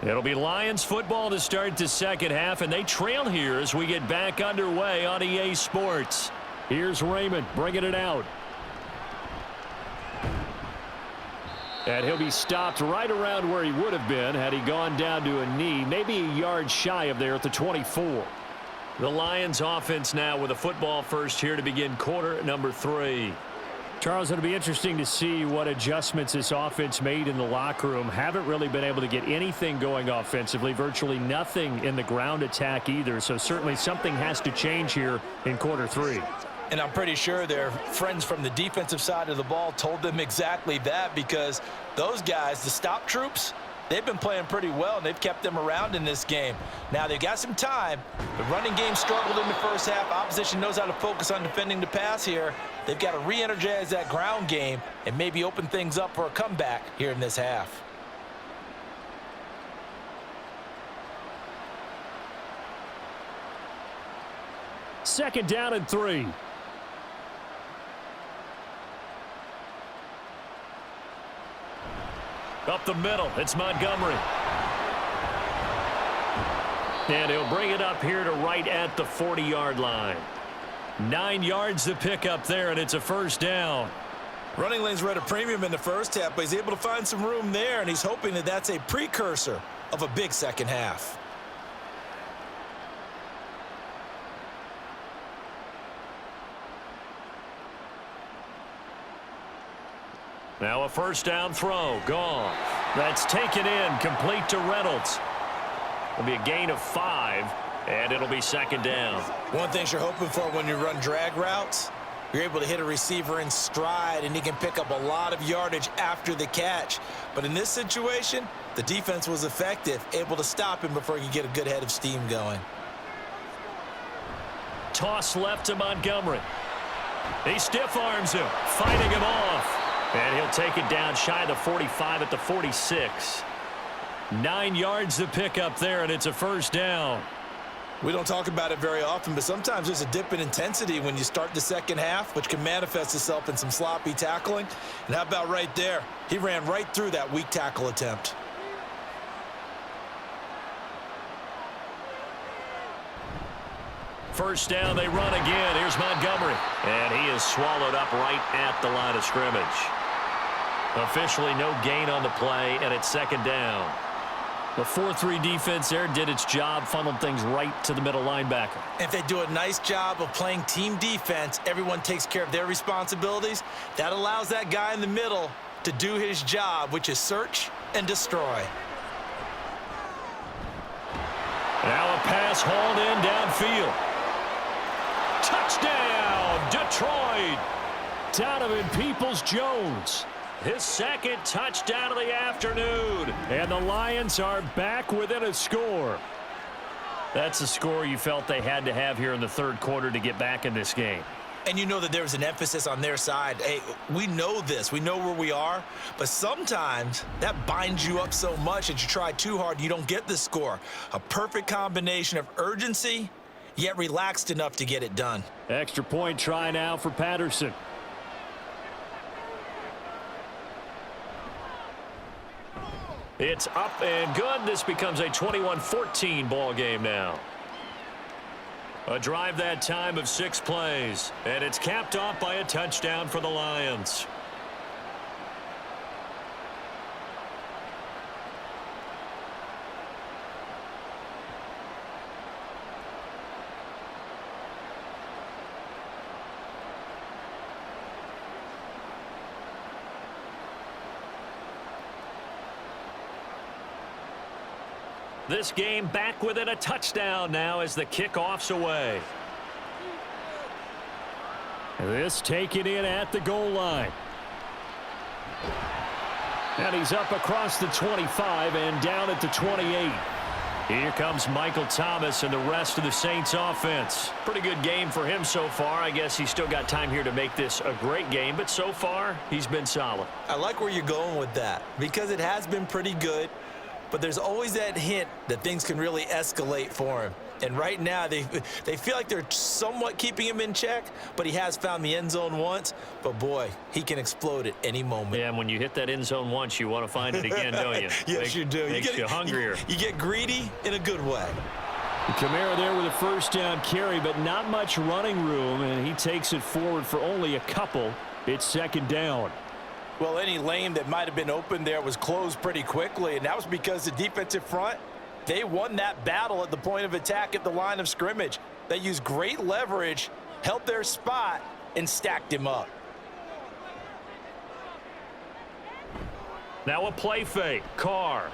It'll be Lions football to start the second half, and they trail here as we get back underway on EA Sports. Here's Raymond bringing it out. And he'll be stopped right around where he would have been had he gone down to a knee, maybe a yard shy of there at the 24. The Lions offense now with a football first here to begin quarter number 3. Charles, it'll be interesting to see what adjustments this offense made in the locker room. Haven't really been able to get anything going offensively, virtually nothing in the ground attack either. So certainly something has to change here in quarter 3. And I'm pretty sure their friends from the defensive side of the ball told them exactly that, because those guys, the stop troops, they've been playing pretty well, and they've kept them around in this game. Now, they've got some time. The running game struggled in the first half. Opposition knows how to focus on defending the pass here. They've got to re-energize that ground game and maybe open things up for a comeback here in this half. Second down and 3. Up the middle, it's Montgomery. And he'll bring it up here to right at the 40-yard line. 9 yards to pick up there, and it's a first down. Running lanes were at a premium in the first half, but he's able to find some room there, and he's hoping that that's a precursor of a big second half. Now a first down throw. Goff. That's taken in, complete to Reynolds. It'll be a gain of 5, and it'll be second down. One thing you're hoping for when you run drag routes, you're able to hit a receiver in stride, and he can pick up a lot of yardage after the catch. But in this situation, the defense was effective, able to stop him before he could get a good head of steam going. Toss left to Montgomery. He stiff arms him, fighting him off. And he'll take it down shy of the 45 at the 46. 9 yards to pick up there, and it's a first down. We don't talk about it very often, but sometimes there's a dip in intensity when you start the second half, which can manifest itself in some sloppy tackling. And how about right there? He ran right through that weak tackle attempt. First down, they run again. Here's Montgomery. And he is swallowed up right at the line of scrimmage. Officially no gain on the play, and it's second down. The 4-3 defense there did its job, funneled things right to the middle linebacker. If they do a nice job of playing team defense, everyone takes care of their responsibilities. That allows that guy in the middle to do his job, which is search and destroy. Now a pass hauled in downfield. Touchdown, Detroit! Donovan Peoples-Jones. His second touchdown of the afternoon. And the Lions are back within a score. That's a score you felt they had to have here in the third quarter to get back in this game. And you know that there was an emphasis on their side. Hey, we know this. We know where we are. But sometimes that binds you up so much that you try too hard, you don't get the score. A perfect combination of urgency, yet relaxed enough to get it done. Extra point try now for Patterson. It's up and good. This becomes a 21-14 ball game now. A drive that time of 6 plays, and it's capped off by a touchdown for the Lions. This game back within a touchdown now as the kickoff's away. This taken in at the goal line. And he's up across the 25 and down at the 28. Here comes Michael Thomas and the rest of the Saints offense. Pretty good game for him so far. I guess he's still got time here to make this a great game, but so far he's been solid. I like where you're going with that because it has been pretty good. But there's always that hint that things can really escalate for him. And right now, they feel like they're somewhat keeping him in check, but he has found the end zone once. But, boy, he can explode at any moment. Yeah, and when you hit that end zone once, you want to find it again, don't you? Yes, you do. Makes you hungrier. You get greedy in a good way. Kamara there with a first down carry, but not much running room, and he takes it forward for only a couple. It's second down. Well, any lane that might have been open there was closed pretty quickly, and that was because the defensive front, they won that battle at the point of attack at the line of scrimmage. They used great leverage, held their spot, and stacked him up. Now a play fake. Carr.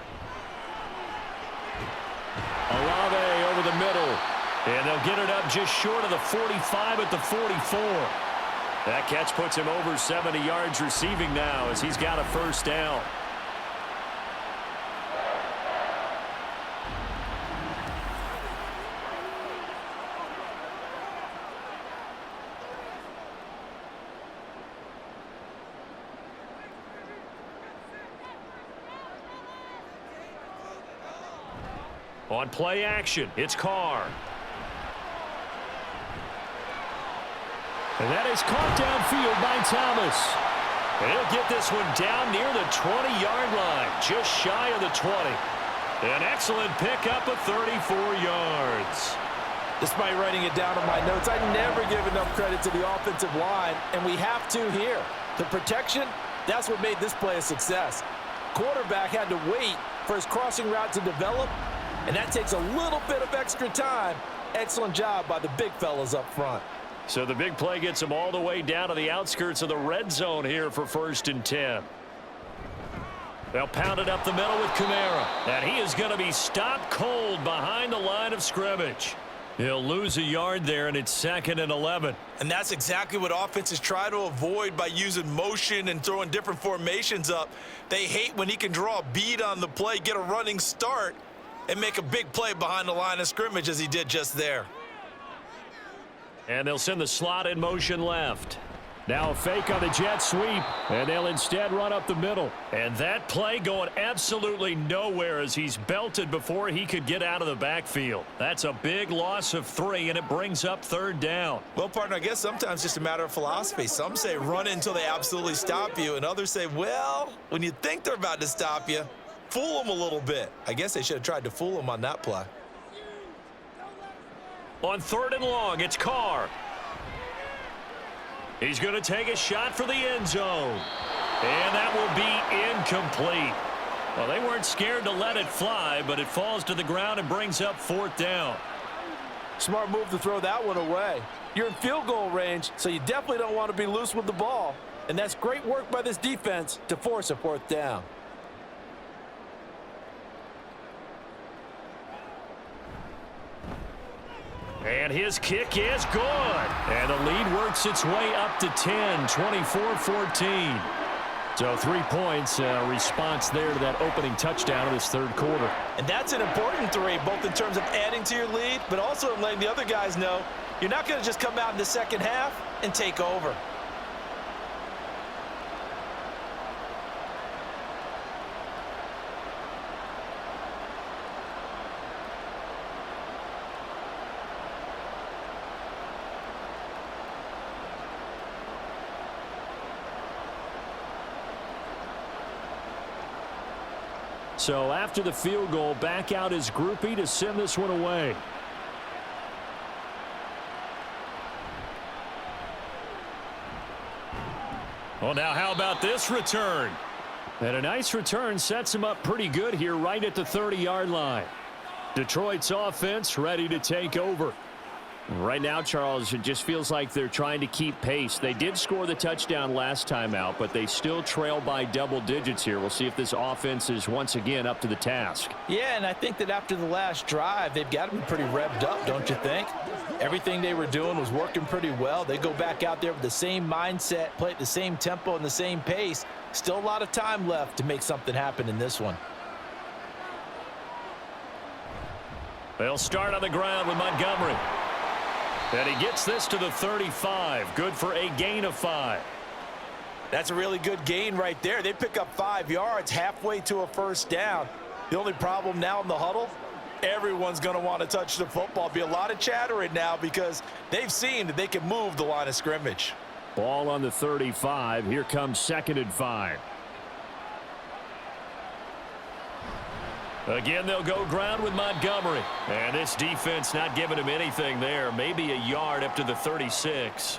Olave over the middle. And they'll get it up just short of the 45 at the 44. That catch puts him over 70 yards receiving now as he's got a first down. On play action, it's Carr. And that is caught downfield by Thomas. And he'll get this one down near the 20-yard line, just shy of the 20. An excellent pickup of 34 yards. Despite writing it down on my notes, I never give enough credit to the offensive line, and we have to here. The protection, that's what made this play a success. Quarterback had to wait for his crossing route to develop, and that takes a little bit of extra time. Excellent job by the big fellas up front. So the big play gets him all the way down to the outskirts of the red zone here for 1st and 10. They'll pound it up the middle with Kamara. And he is going to be stopped cold behind the line of scrimmage. He'll lose a yard there, and it's 2nd and 11. And that's exactly what offenses try to avoid by using motion and throwing different formations up. They hate when he can draw a bead on the play, get a running start, and make a big play behind the line of scrimmage as he did just there. And they'll send the slot in motion left. Now a fake on the jet sweep, and they'll instead run up the middle. And that play going absolutely nowhere as he's belted before he could get out of the backfield. That's a big loss of 3, and it brings up 3rd down. Well, partner, I guess sometimes it's just a matter of philosophy. Some say run it until they absolutely stop you, and others say, well, when you think they're about to stop you, fool them a little bit. I guess they should have tried to fool them on that play. On 3rd and long, it's Carr. He's going to take a shot for the end zone. And that will be incomplete. Well, they weren't scared to let it fly, but it falls to the ground and brings up 4th down. Smart move to throw that one away. You're in field goal range, so you definitely don't want to be loose with the ball. And that's great work by this defense to force a 4th down. And his kick is good. And the lead works its way up to 10, 24-14. So 3 points, response there to that opening touchdown of this 3rd quarter. And that's an important 3, both in terms of adding to your lead, but also in letting the other guys know you're not going to just come out in the second half and take over. So after the field goal, back out is Groupie to send this one away. Well, now how about this return? And a nice return sets him up pretty good here right at the 30-yard line. Detroit's offense ready to take over. Right now, Charles, it just feels like they're trying to keep pace. They did score the touchdown last time out, but they still trail by double digits here. We'll see if this offense is once again up to the task. Yeah, and I think that after the last drive, they've got to be pretty revved up, don't you think? Everything they were doing was working pretty well. They go back out there with the same mindset, play at the same tempo and the same pace. Still a lot of time left to make something happen in this one. They'll start on the ground with Montgomery. And he gets this to the 35. Good for a gain of 5. That's a really good gain right there. They pick up 5 yards halfway to a 1st down. The only problem now in the huddle, everyone's going to want to touch the football. Be a lot of chattering now because they've seen that they can move the line of scrimmage. Ball on the 35. Here comes 2nd and 5. Again, they'll go ground with Montgomery. And this defense not giving him anything there. Maybe a yard up to the 36.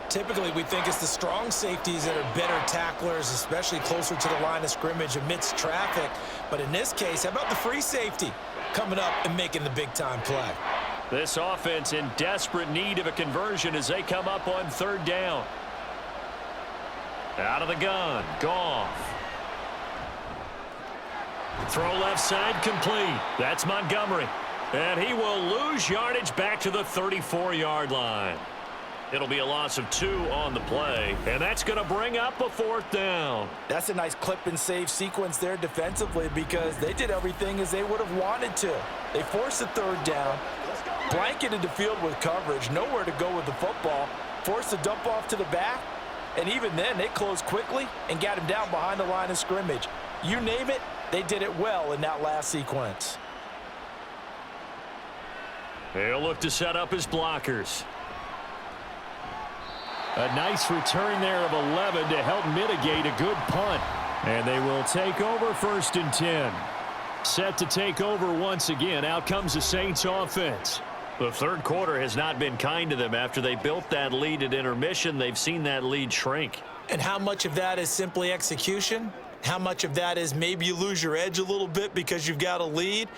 Typically, we think it's the strong safeties that are better tacklers, especially closer to the line of scrimmage amidst traffic. But in this case, how about the free safety coming up and making the big-time play? This offense in desperate need of a conversion as they come up on 3rd down. Out of the gun, Goff. Throw left side complete. That's Montgomery. And he will lose yardage back to the 34-yard line. It'll be a loss of 2 on the play. And that's going to bring up a 4th down. That's a nice clip and save sequence there defensively because they did everything as they would have wanted to. They forced the 3rd down, blanketed the field with coverage, nowhere to go with the football, forced the dump off to the back, and even then they closed quickly and got him down behind the line of scrimmage. You name it, they did it well in that last sequence. They'll look to set up his blockers. A nice return there of 11 to help mitigate a good punt. And they will take over 1st and 10. Set to take over once again. Out comes the Saints offense. The 3rd quarter has not been kind to them. After they built that lead at intermission, they've seen that lead shrink. And how much of that is simply execution? How much of that is maybe you lose your edge a little bit because you've got a lead?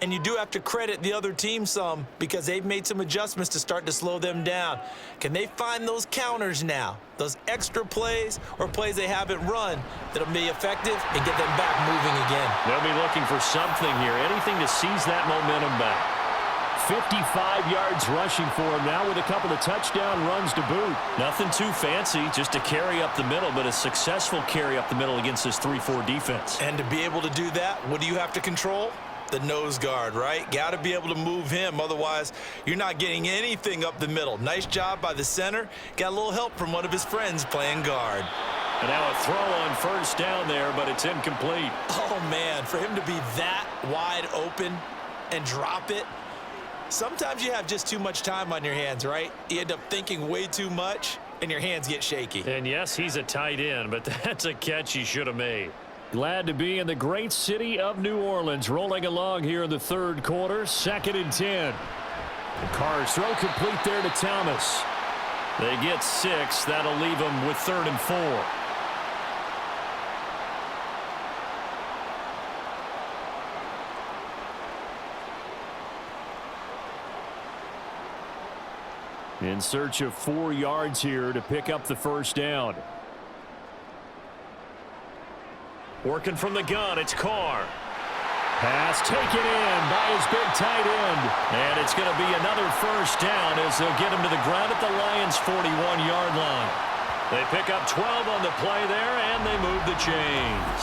And you do have to credit the other team some because they've made some adjustments to start to slow them down. Can they find those counters now, those extra plays or plays they haven't run that'll be effective and get them back moving again? They'll be looking for something here, anything to seize that momentum back. 55 yards rushing for him now with a couple of touchdown runs to boot. Nothing too fancy, just a carry up the middle, but a successful carry up the middle against this 3-4 defense. And to be able to do that, what do you have to control? the nose guard, right? Got to be able to move him. Otherwise, you're not getting anything up the middle. Nice job by the center. Got a little help from one of his friends playing guard. And now a throw on first down there, but it's incomplete. Oh, man, for him to be that wide open and drop it. Sometimes you have just too much time on your hands, right? You end up thinking way too much, and your hands get shaky. And yes, he's a tight end, but that's a catch he should have made. Glad to be in the great city of New Orleans, rolling along here in the third quarter, 2nd and 10. The Carr's throw complete there to Thomas. They get 6. That'll leave them with 3rd and 4. In search of 4 yards here to pick up the first down. Working from the gun, it's Carr. Pass taken in by his big tight end. And it's going to be another first down as they'll get him to the ground at the Lions' 41-yard line. They pick up 12 on the play there, and they move the chains.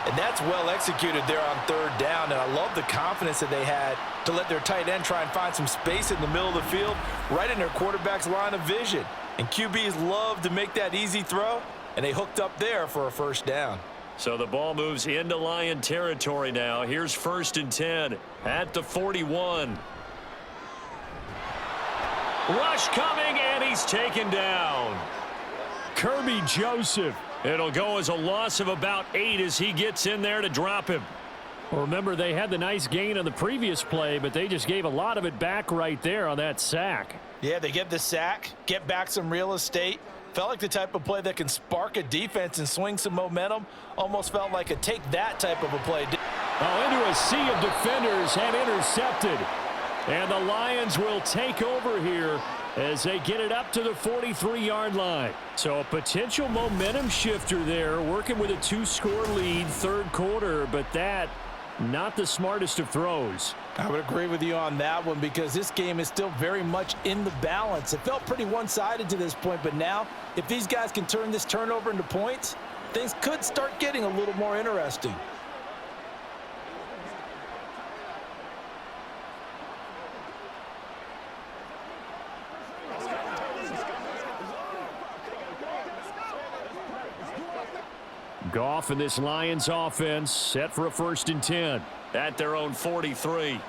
And that's well executed there on 3rd down, and I love the confidence that they had to let their tight end try and find some space in the middle of the field, right in their quarterback's line of vision. And QBs love to make that easy throw, and they hooked up there for a first down. So the ball moves into Lion territory now. Here's 1st and 10 at the 41. Rush coming, and he's taken down. Kirby Joseph. It'll go as a loss of about 8 as he gets in there to drop him. Well, remember, they had the nice gain on the previous play, but they just gave a lot of it back right there on that sack. Yeah, they get the sack, get back some real estate. Felt like the type of play that can spark a defense and swing some momentum. Almost felt like a take that type of a play. Into a sea of defenders and intercepted. And the Lions will take over here as they get it up to the 43-yard line. So a potential momentum shifter there, working with a 2-score lead, 3rd quarter, but that not the smartest of throws. I would agree with you on that one because this game is still very much in the balance. It felt pretty one-sided to this point, but now if these guys can turn this turnover into points, things could start getting a little more interesting. Goff and this Lions offense set for a 1st and 10 at their own 43.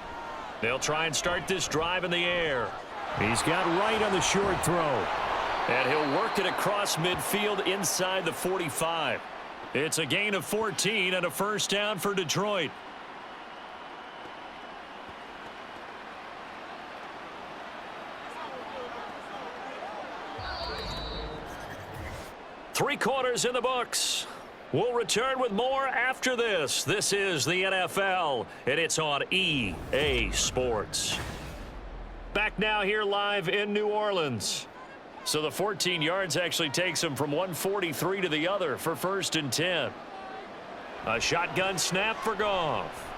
They'll try and start this drive in the air. He's got right on the short throw. And he'll work it across midfield inside the 45. It's a gain of 14 and a first down for Detroit. Three quarters in the books. We'll return with more after this. This is the NFL, and it's on EA Sports. Back now here live in New Orleans. So the 14 yards actually takes him from 143 to the other for 1st and 10. A shotgun snap for Goff.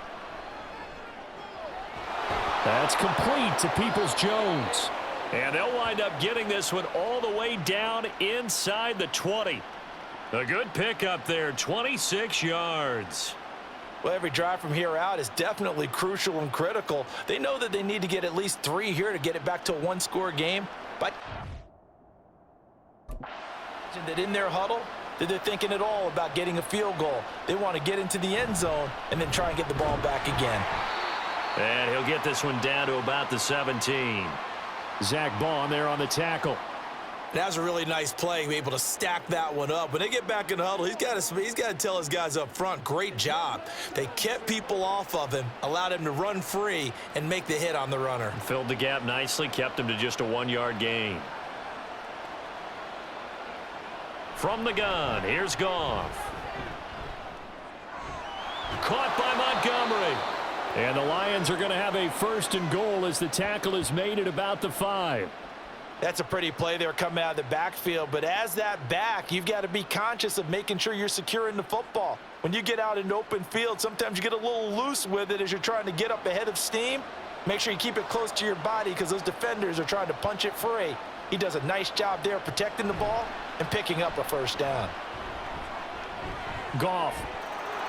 That's complete to Peoples-Jones. And they'll wind up getting this one all the way down inside the 20. A good pickup there, 26 yards. Well, every drive from here out is definitely crucial and critical. They know that they need to get at least 3 here to get it back to a 1-score game. But that in their huddle, that they're thinking at all about getting a field goal. They want to get into the end zone and then try and get the ball back again. And he'll get this one down to about the 17. Zach Bond there on the tackle. That was a really nice play, be able to stack that one up. When they get back in the huddle, he's got to tell his guys up front, great job. They kept people off of him, allowed him to run free and make the hit on the runner. Filled the gap nicely, kept him to just a 1-yard gain. From the gun, here's Goff. Caught by Montgomery. And the Lions are going to have a 1st and goal as the tackle is made at about the 5. That's a pretty play there coming out of the backfield, but as that back, you've got to be conscious of making sure you're securing the football. When you get out in open field, sometimes you get a little loose with it as you're trying to get up ahead of steam. Make sure you keep it close to your body because those defenders are trying to punch it free. He does a nice job there protecting the ball and picking up a 1st down. Goff.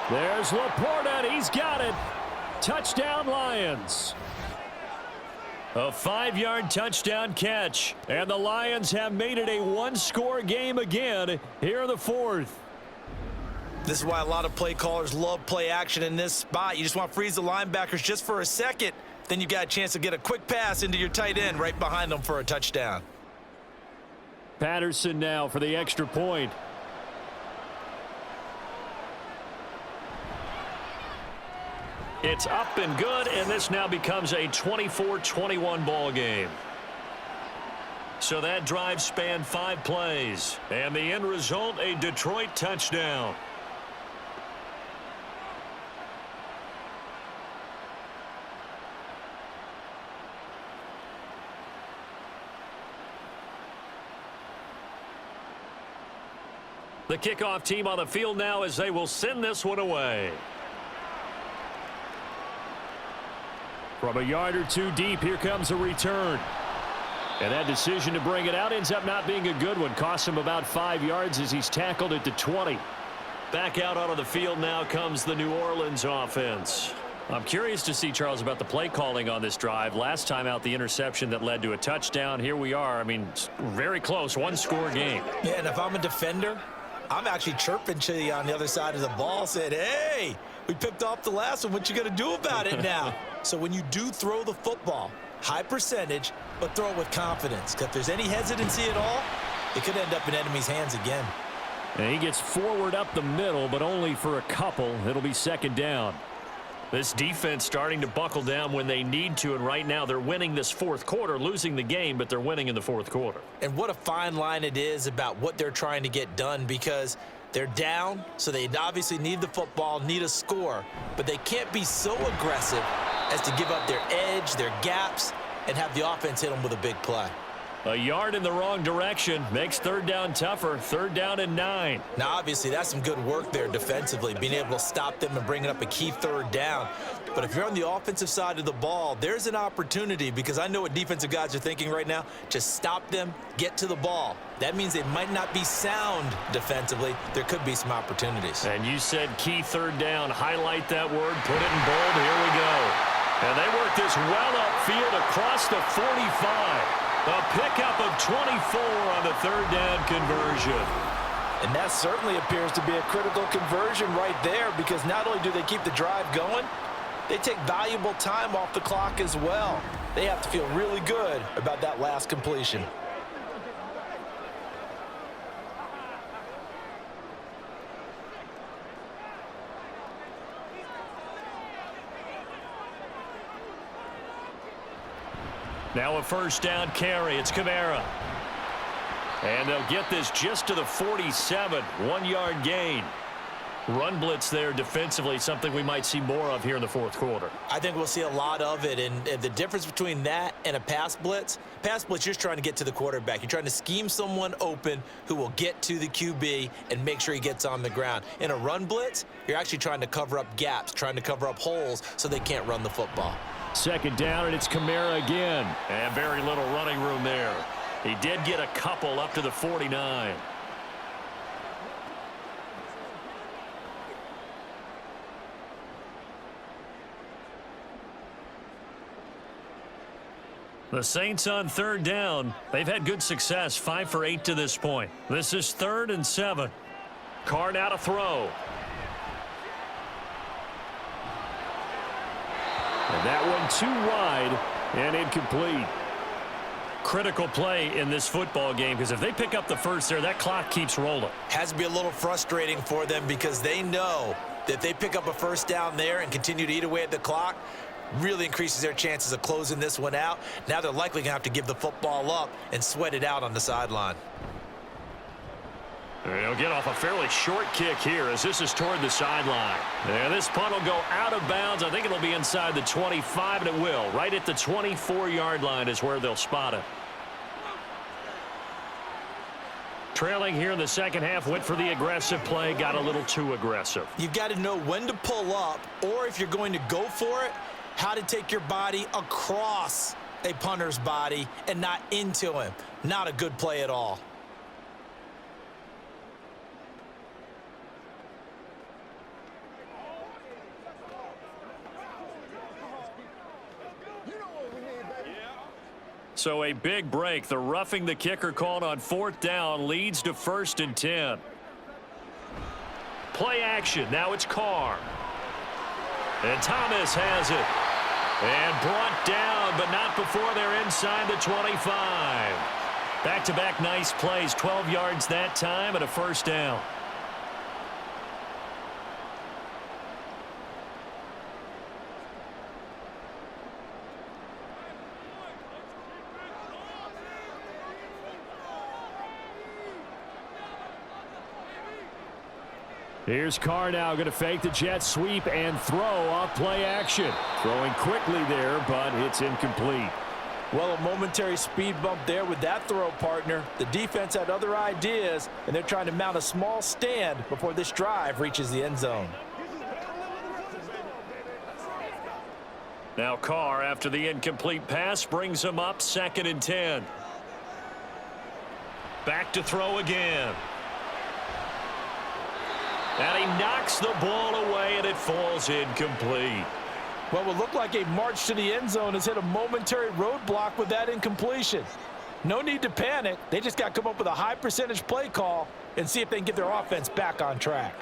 There's Laporta, and he's got it. Touchdown, Lions. A 5-yard touchdown catch. And the Lions have made it a one-score game again here in the fourth. This is why a lot of play callers love play action in this spot. You just want to freeze the linebackers just for a second. Then you got a chance to get a quick pass into your tight end right behind them for a touchdown. Patterson now for the extra point. It's up and good, and this now becomes a 24-21 ball game. So that drive spanned 5 plays, and the end result, a Detroit touchdown. The kickoff team on the field now as they will send this one away. From a yard or two deep, here comes a return. And that decision to bring it out ends up not being a good one. Costs him about 5 yards as he's tackled at the 20. Back out onto the field now comes the New Orleans offense. I'm curious to see, Charles, about the play calling on this drive. Last time out, the interception that led to a touchdown. Here we are. I mean, very close, one-score game. Yeah, and if I'm a defender, I'm actually chirping to you on the other side of the ball, saying, hey, we picked off the last one. What you going to do about it now? So when you do throw the football, high percentage, but throw it with confidence. Because if there's any hesitancy at all, it could end up in enemy's hands again. And he gets forward up the middle, but only for a couple. It'll be second down. This defense starting to buckle down when they need to, and right now they're winning this fourth quarter, losing the game, but they're winning in the fourth quarter. And what a fine line it is about what they're trying to get done, because they're down, so they obviously need the football, need a score, but they can't be so aggressive as to give up their edge, their gaps, and have the offense hit them with a big play. A yard in the wrong direction makes third down tougher. Third down and 9. Now, obviously, that's some good work there defensively, being able to stop them and bringing up a key third down. But if you're on the offensive side of the ball, there's an opportunity, because I know what defensive guys are thinking right now. Just stop them, get to the ball. That means they might not be sound defensively. There could be some opportunities. And you said key third down. Highlight that word. Put it in bold. Here we go. And they work this well upfield across the 45. A pickup of 24 on the third down conversion. And that certainly appears to be a critical conversion right there, because not only do they keep the drive going, they take valuable time off the clock as well. They have to feel really good about that last completion. Now a first down carry. It's Kamara. And they'll get this just to the 47. 1-yard gain. Run blitz there defensively, something we might see more of here in the fourth quarter. I think we'll see a lot of it, and the difference between that and a pass blitz, you're just trying to get to the quarterback. You're trying to scheme someone open who will get to the QB and make sure he gets on the ground. In a run blitz, you're actually trying to cover up gaps, trying to cover up holes so they can't run the football. Second down, and it's Kamara again. And very little running room there. He did get a couple up to the 49. The Saints on third down. They've had good success, 5 for 8 to this point. This is 3rd and 7. Carr now to throw. And that one too wide and incomplete. Critical play in this football game, because if they pick up the first there, that clock keeps rolling. Has to be a little frustrating for them, because they know that if they pick up a first down there and continue to eat away at the clock, really increases their chances of closing this one out. Now they're likely going to have to give the football up and sweat it out on the sideline. They'll get off a fairly short kick here as this is toward the sideline. And this punt will go out of bounds. I think it'll be inside the 25, and it will. Right at the 24-yard line is where they'll spot it. Trailing here in the second half, went for the aggressive play, got a little too aggressive. You've got to know when to pull up, or if you're going to go for it, how to take your body across a punter's body and not into him. Not a good play at all. So a big break. The roughing the kicker called on 4th down leads to 1st and 10. Play action. Now it's Carr. And Thomas has it. And brought down, but not before they're inside the 25. Back-to-back nice plays. 12 yards that time and a 1st down. Here's Carr now going to fake the jet sweep and throw off play action. Throwing quickly there, but it's incomplete. Well, a momentary speed bump there with that throw, partner. The defense had other ideas, and they're trying to mount a small stand before this drive reaches the end zone. Now Carr, after the incomplete pass, brings him up 2nd and 10. Back to throw again. And he knocks the ball away, and it falls incomplete. What would look like a march to the end zone has hit a momentary roadblock with that incompletion. No need to panic. They just got to come up with a high percentage play call and see if they can get their offense back on track.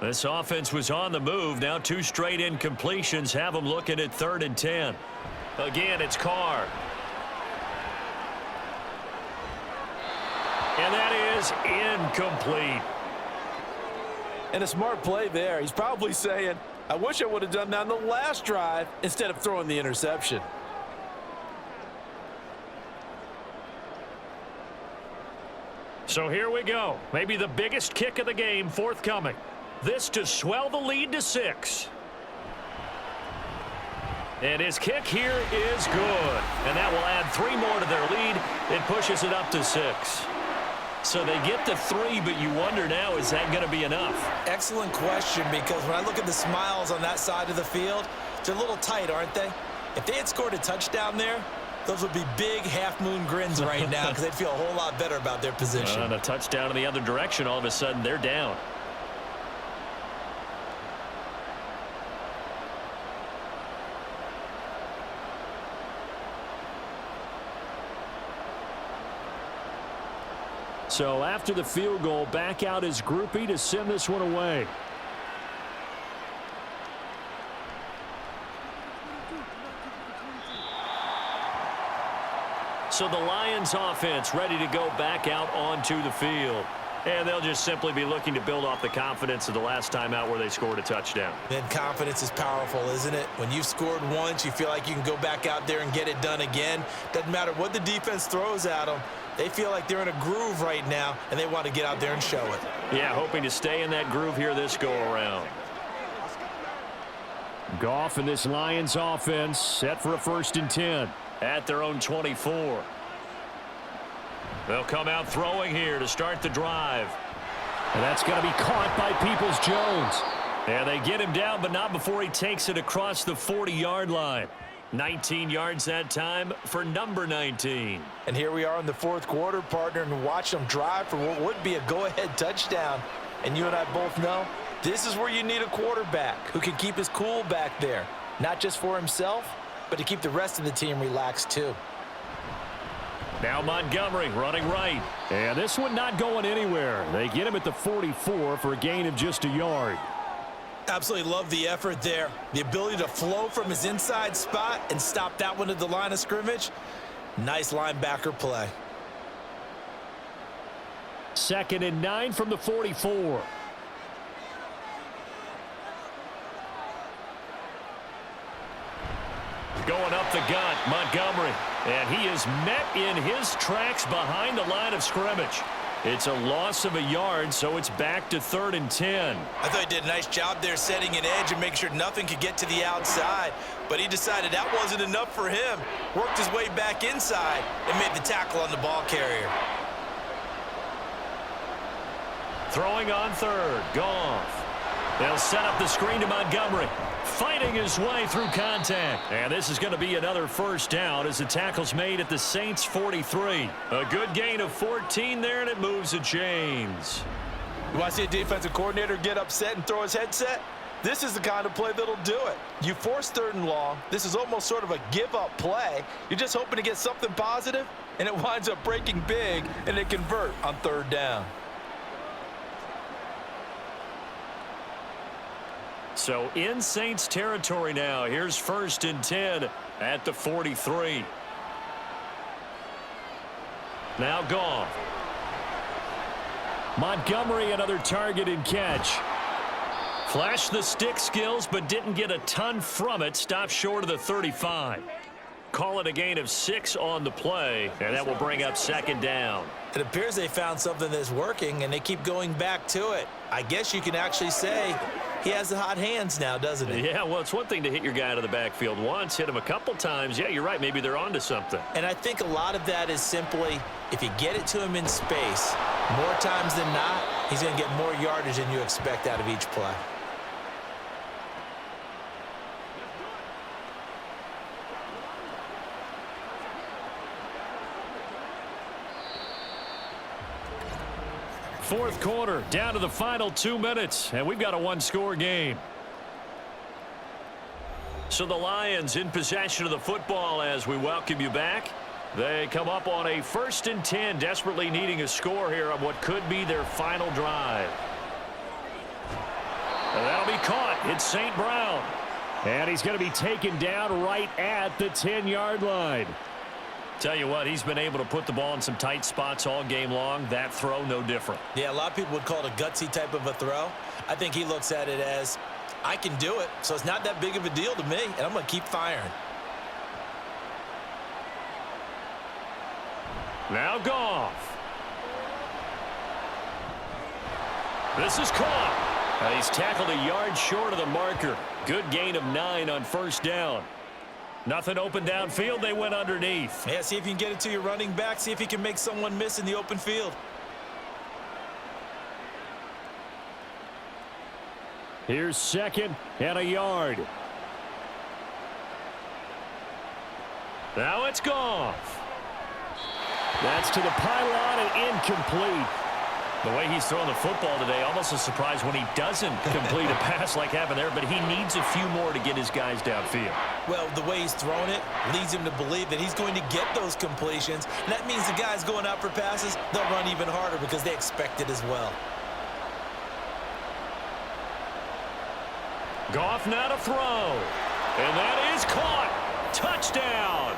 This offense was on the move. Now 2 straight incompletions have them looking at 3rd and 10. Again, it's Carr. And that is incomplete. And a smart play there. He's probably saying, I wish I would have done that on the last drive instead of throwing the interception. So here we go. Maybe the biggest kick of the game forthcoming. This to swell the lead to 6. And his kick here is good. And that will add 3 more to their lead. It pushes it up to 6. So they get to 3, but you wonder now, is that going to be enough? Excellent question, because when I look at the smiles on that side of the field, they're a little tight, aren't they? If they had scored a touchdown there, those would be big half-moon grins right now because they'd feel a whole lot better about their position. And a touchdown in the other direction, all of a sudden they're down. So after the field goal, back out is Groupie to send this one away. So the Lions offense ready to go back out onto the field. And they'll just simply be looking to build off the confidence of the last time out where they scored a touchdown. And confidence is powerful, isn't it? When you've scored once, you feel like you can go back out there and get it done again. Doesn't matter what the defense throws at them. They feel like they're in a groove right now, and they want to get out there and show it. Yeah, hoping to stay in that groove here this go-around. Goff and this Lions offense set for a 1st and 10 at their own 24. They'll come out throwing here to start the drive. And that's going to be caught by Peoples-Jones. And they get him down, but not before he takes it across the 40-yard line. 19 yards that time for number 19. And here we are in the 4th quarter, partner, and watch them drive for what would be a go-ahead touchdown. And you and I both know this is where you need a quarterback who can keep his cool back there, not just for himself, but to keep the rest of the team relaxed too. Now Montgomery running right. And this one not going anywhere. They get him at the 44 for a gain of just a yard. Absolutely love the effort there. The ability to flow from his inside spot and stop that one at the line of scrimmage. Nice linebacker play. 2nd and 9 from the 44. Going up the gut, Montgomery. And he is met in his tracks behind the line of scrimmage. It's a loss of a yard, so it's back to 3rd and 10. I thought he did a nice job there setting an edge and making sure nothing could get to the outside. But he decided that wasn't enough for him. Worked his way back inside and made the tackle on the ball carrier. Throwing on 3rd, Goff. They'll set up the screen to Montgomery. Fighting his way through contact. And this is going to be another 1st down as the tackle's made at the Saints 43. A good gain of 14 there, and it moves the chains. You want to see a defensive coordinator get upset and throw his headset? This is the kind of play that'll do it. You force 3rd and long. This is almost sort of a give-up play. You're just hoping to get something positive, and it winds up breaking big, and they convert on 3rd down. So in Saints territory now. Here's 1st and 10 at the 43. Now Goff. Montgomery, another target and catch. Flashed the stick skills, but didn't get a ton from it. Stopped short of the 35. Call it a gain of 6 on the play, and that will bring up 2nd down. It appears they found something that's working, and they keep going back to it. I guess you can actually say he has the hot hands now, doesn't he? Yeah, well, it's one thing to hit your guy out of the backfield once, hit him a couple times. Yeah, you're right. Maybe they're onto something. And I think a lot of that is simply if you get it to him in space, more times than not, he's going to get more yardage than you expect out of each play. Fourth quarter, down to the final 2 minutes, and we've got a one-score game. So the Lions in possession of the football as we welcome you back. They come up on a 1st and 10, desperately needing a score here on what could be their final drive. And that'll be caught. It's St. Brown. And he's going to be taken down right at the 10-yard line. Tell you what, he's been able to put the ball in some tight spots all game long. That throw, no different. Yeah, a lot of people would call it a gutsy type of a throw. I think he looks at it as, I can do it, so it's not that big of a deal to me, and I'm going to keep firing. Now Goff. This is caught. And he's tackled a yard short of the marker. Good gain of 9 on 1st down. Nothing open downfield. They went underneath. Yeah, see if you can get it to your running back. See if you can make someone miss in the open field. Here's 2nd and a yard. Now it's Goff. That's to the pylon and incomplete. The way he's throwing the football today, almost a surprise when he doesn't complete a pass like happened there, but he needs a few more to get his guys downfield. Well, the way he's thrown it leads him to believe that he's going to get those completions. And that means the guys going out for passes, they'll run even harder because they expect it as well. Goff now to throw. And that is caught. Touchdown.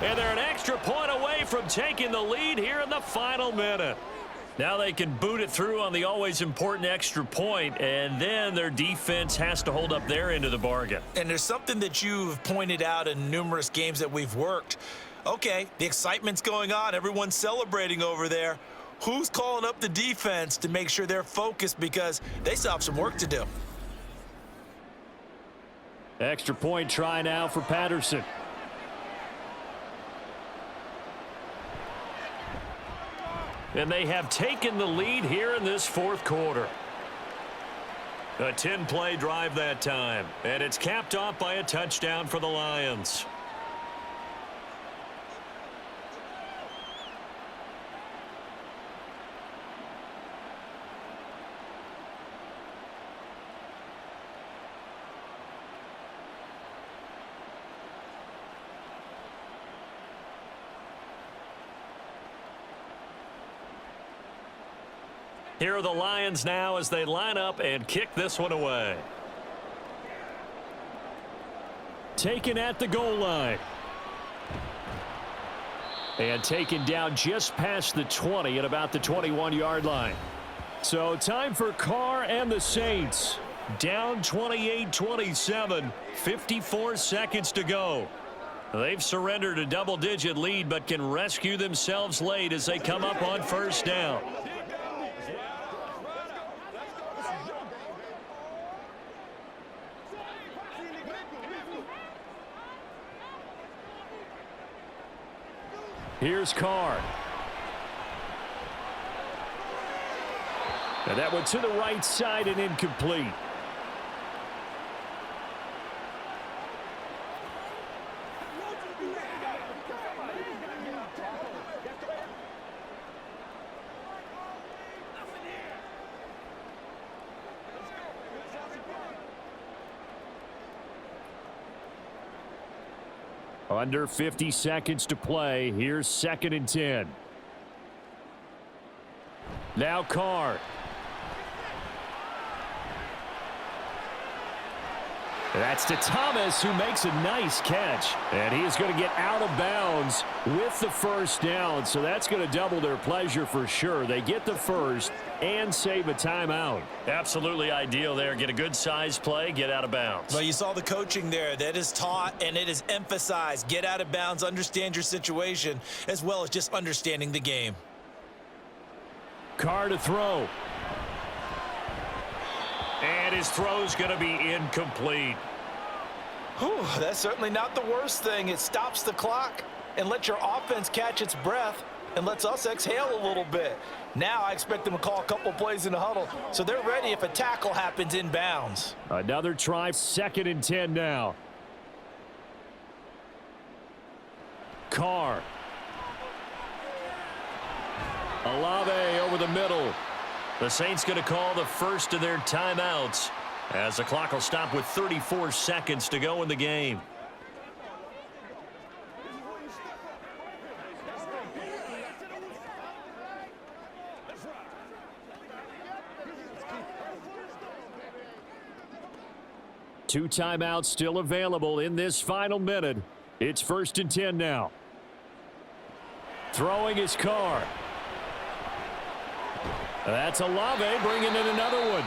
And they're an extra point away from taking the lead here in the final minute. Now they can boot it through on the always important extra point, and then their defense has to hold up their end of the bargain. And there's something that you've pointed out in numerous games that we've worked. Okay, the excitement's going on. Everyone's celebrating over there. Who's calling up the defense to make sure they're focused because they still have some work to do? Extra point try now for Patterson. And they have taken the lead here in this fourth quarter. A 10-play drive that time. And it's capped off by a touchdown for the Lions. Here are the Lions now as they line up and kick this one away. Taken at the goal line. And taken down just past the 20 at about the 21-yard line. So time for Carr and the Saints. Down 28-27, 54 seconds to go. They've surrendered a double-digit lead but can rescue themselves late as they come up on first down. Here's Carr. And that one to the right side and incomplete. Under 50 seconds to play. Here's 2nd and 10. Now Carr. That's to Thomas, who makes a nice catch. And he is going to get out of bounds with the first down. So that's going to double their pleasure for sure. They get the first and save a timeout. Absolutely ideal there. Get a good size play, get out of bounds. Well, you saw the coaching there. That is taught and it is emphasized. Get out of bounds, understand your situation, as well as just understanding the game. Carr to throw. And his throw's going to be incomplete. Whew, that's certainly not the worst thing. It stops the clock and lets your offense catch its breath and lets us exhale a little bit. Now I expect them to call a couple plays in the huddle, so they're ready if a tackle happens in bounds. Another try, 2nd and 10 now. Carr. Olave over the middle. The Saints going to call the first of their timeouts as the clock will stop with 34 seconds to go in the game. Two timeouts still available in this final minute. It's 1st and 10 now. Throwing his Carr. That's Olave bringing in another one.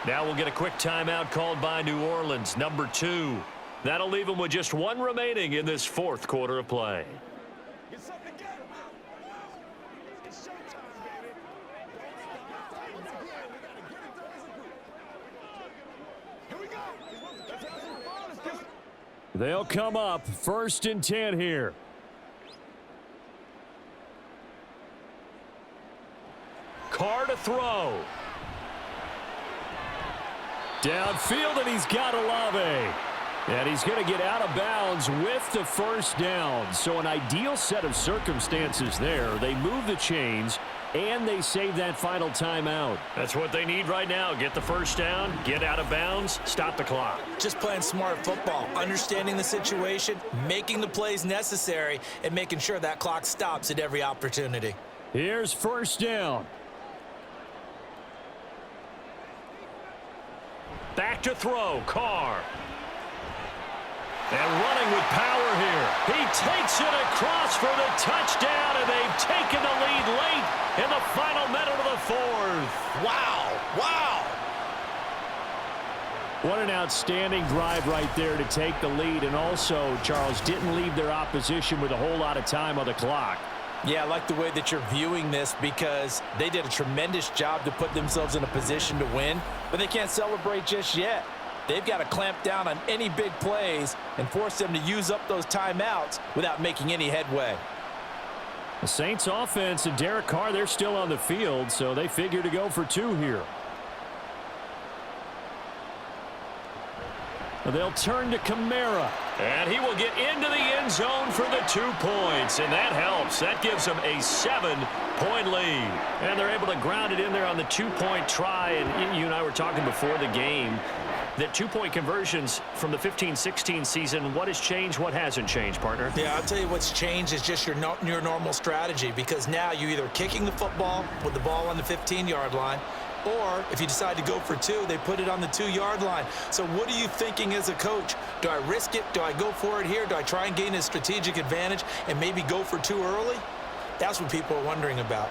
Now we'll get a quick timeout called by New Orleans, number 2. That'll leave them with just 1 remaining in this 4th quarter of play. They'll come up 1st and 10 here. Carr to throw. Downfield, and he's got Olave. And he's going to get out of bounds with the first down. So an ideal set of circumstances there. They move the chains, and they save that final timeout. That's what they need right now. Get the first down, get out of bounds, stop the clock. Just playing smart football, understanding the situation, making the plays necessary, and making sure that clock stops at every opportunity. Here's first down. Back to throw, Carr. And running with power here. He takes it across for the touchdown, and they've taken the lead late in the final minute of the 4th. Wow, wow. What an outstanding drive right there to take the lead, and also, Charles, didn't leave their opposition with a whole lot of time on the clock. Yeah, I like the way that you're viewing this because they did a tremendous job to put themselves in a position to win, but they can't celebrate just yet. They've got to clamp down on any big plays and force them to use up those timeouts without making any headway. The Saints offense and Derek Carr, they're still on the field, so they figure to go for 2 here. They'll turn to Kamara. And he will get into the end zone for the 2 points, and that helps. That gives them a 7-point lead. And they're able to ground it in there on the 2-point try. And you and I were talking before the game that 2-point conversions from the 15-16 season, what has changed, what hasn't changed, partner? Yeah, I'll tell you what's changed is just your normal strategy, because now you're either kicking the football with the ball on the 15-yard line, or if you decide to go for 2, they put it on the 2-yard line. So what are you thinking as a coach? Do I risk it? Do I go for it here? Do I try and gain a strategic advantage and maybe go for 2 early? That's what people are wondering about.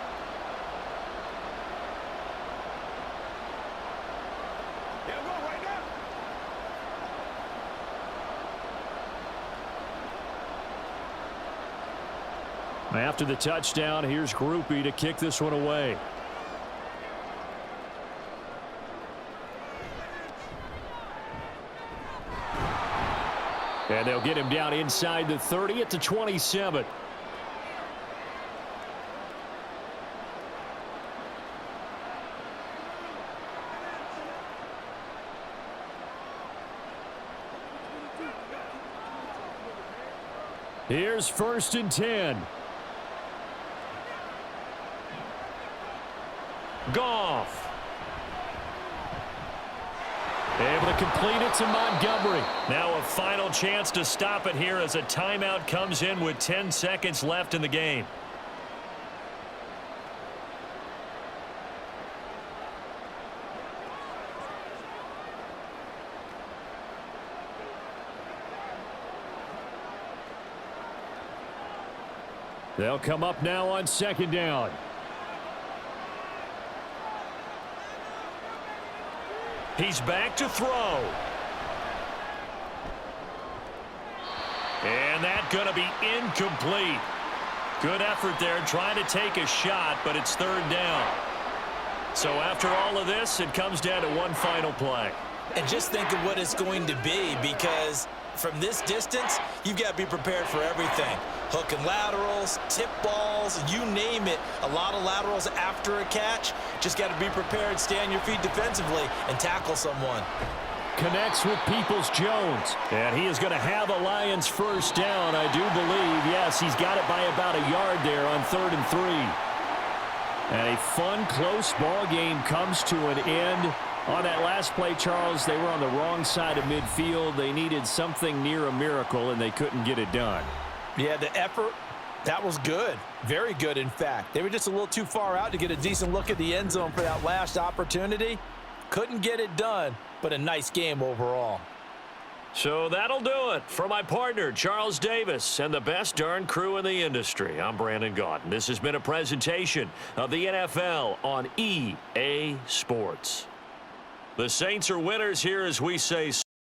After the touchdown, here's Groupie to kick this one away. And they'll get him down inside the 30 at the 27. Here's 1st and 10. Goff. Able to complete it to Montgomery. Now a final chance to stop it here as a timeout comes in with 10 seconds left in the game. They'll come up now on second down. He's back to throw. And that's going to be incomplete. Good effort there trying to take a shot, but it's third down. So after all of this, it comes down to one final play. And just think of what it's going to be, because from this distance, you've got to be prepared for everything. Hook and laterals, tip balls, you name it. A lot of laterals after a catch. Just got to be prepared, stay on your feet defensively, and tackle someone. Connects with Peoples-Jones. And he is going to have a Lions first down, I do believe. Yes, he's got it by about a yard there on 3rd and 3. And a fun, close ball game comes to an end. On that last play, Charles, they were on the wrong side of midfield. They needed something near a miracle, and they couldn't get it done. Yeah, the effort, that was good. Very good, in fact. They were just a little too far out to get a decent look at the end zone for that last opportunity. Couldn't get it done, but a nice game overall. So that'll do it. For my partner, Charles Davis, and the best darn crew in the industry, I'm Brandon Gaudin. This has been a presentation of the NFL on EA Sports. The Saints are winners here as we say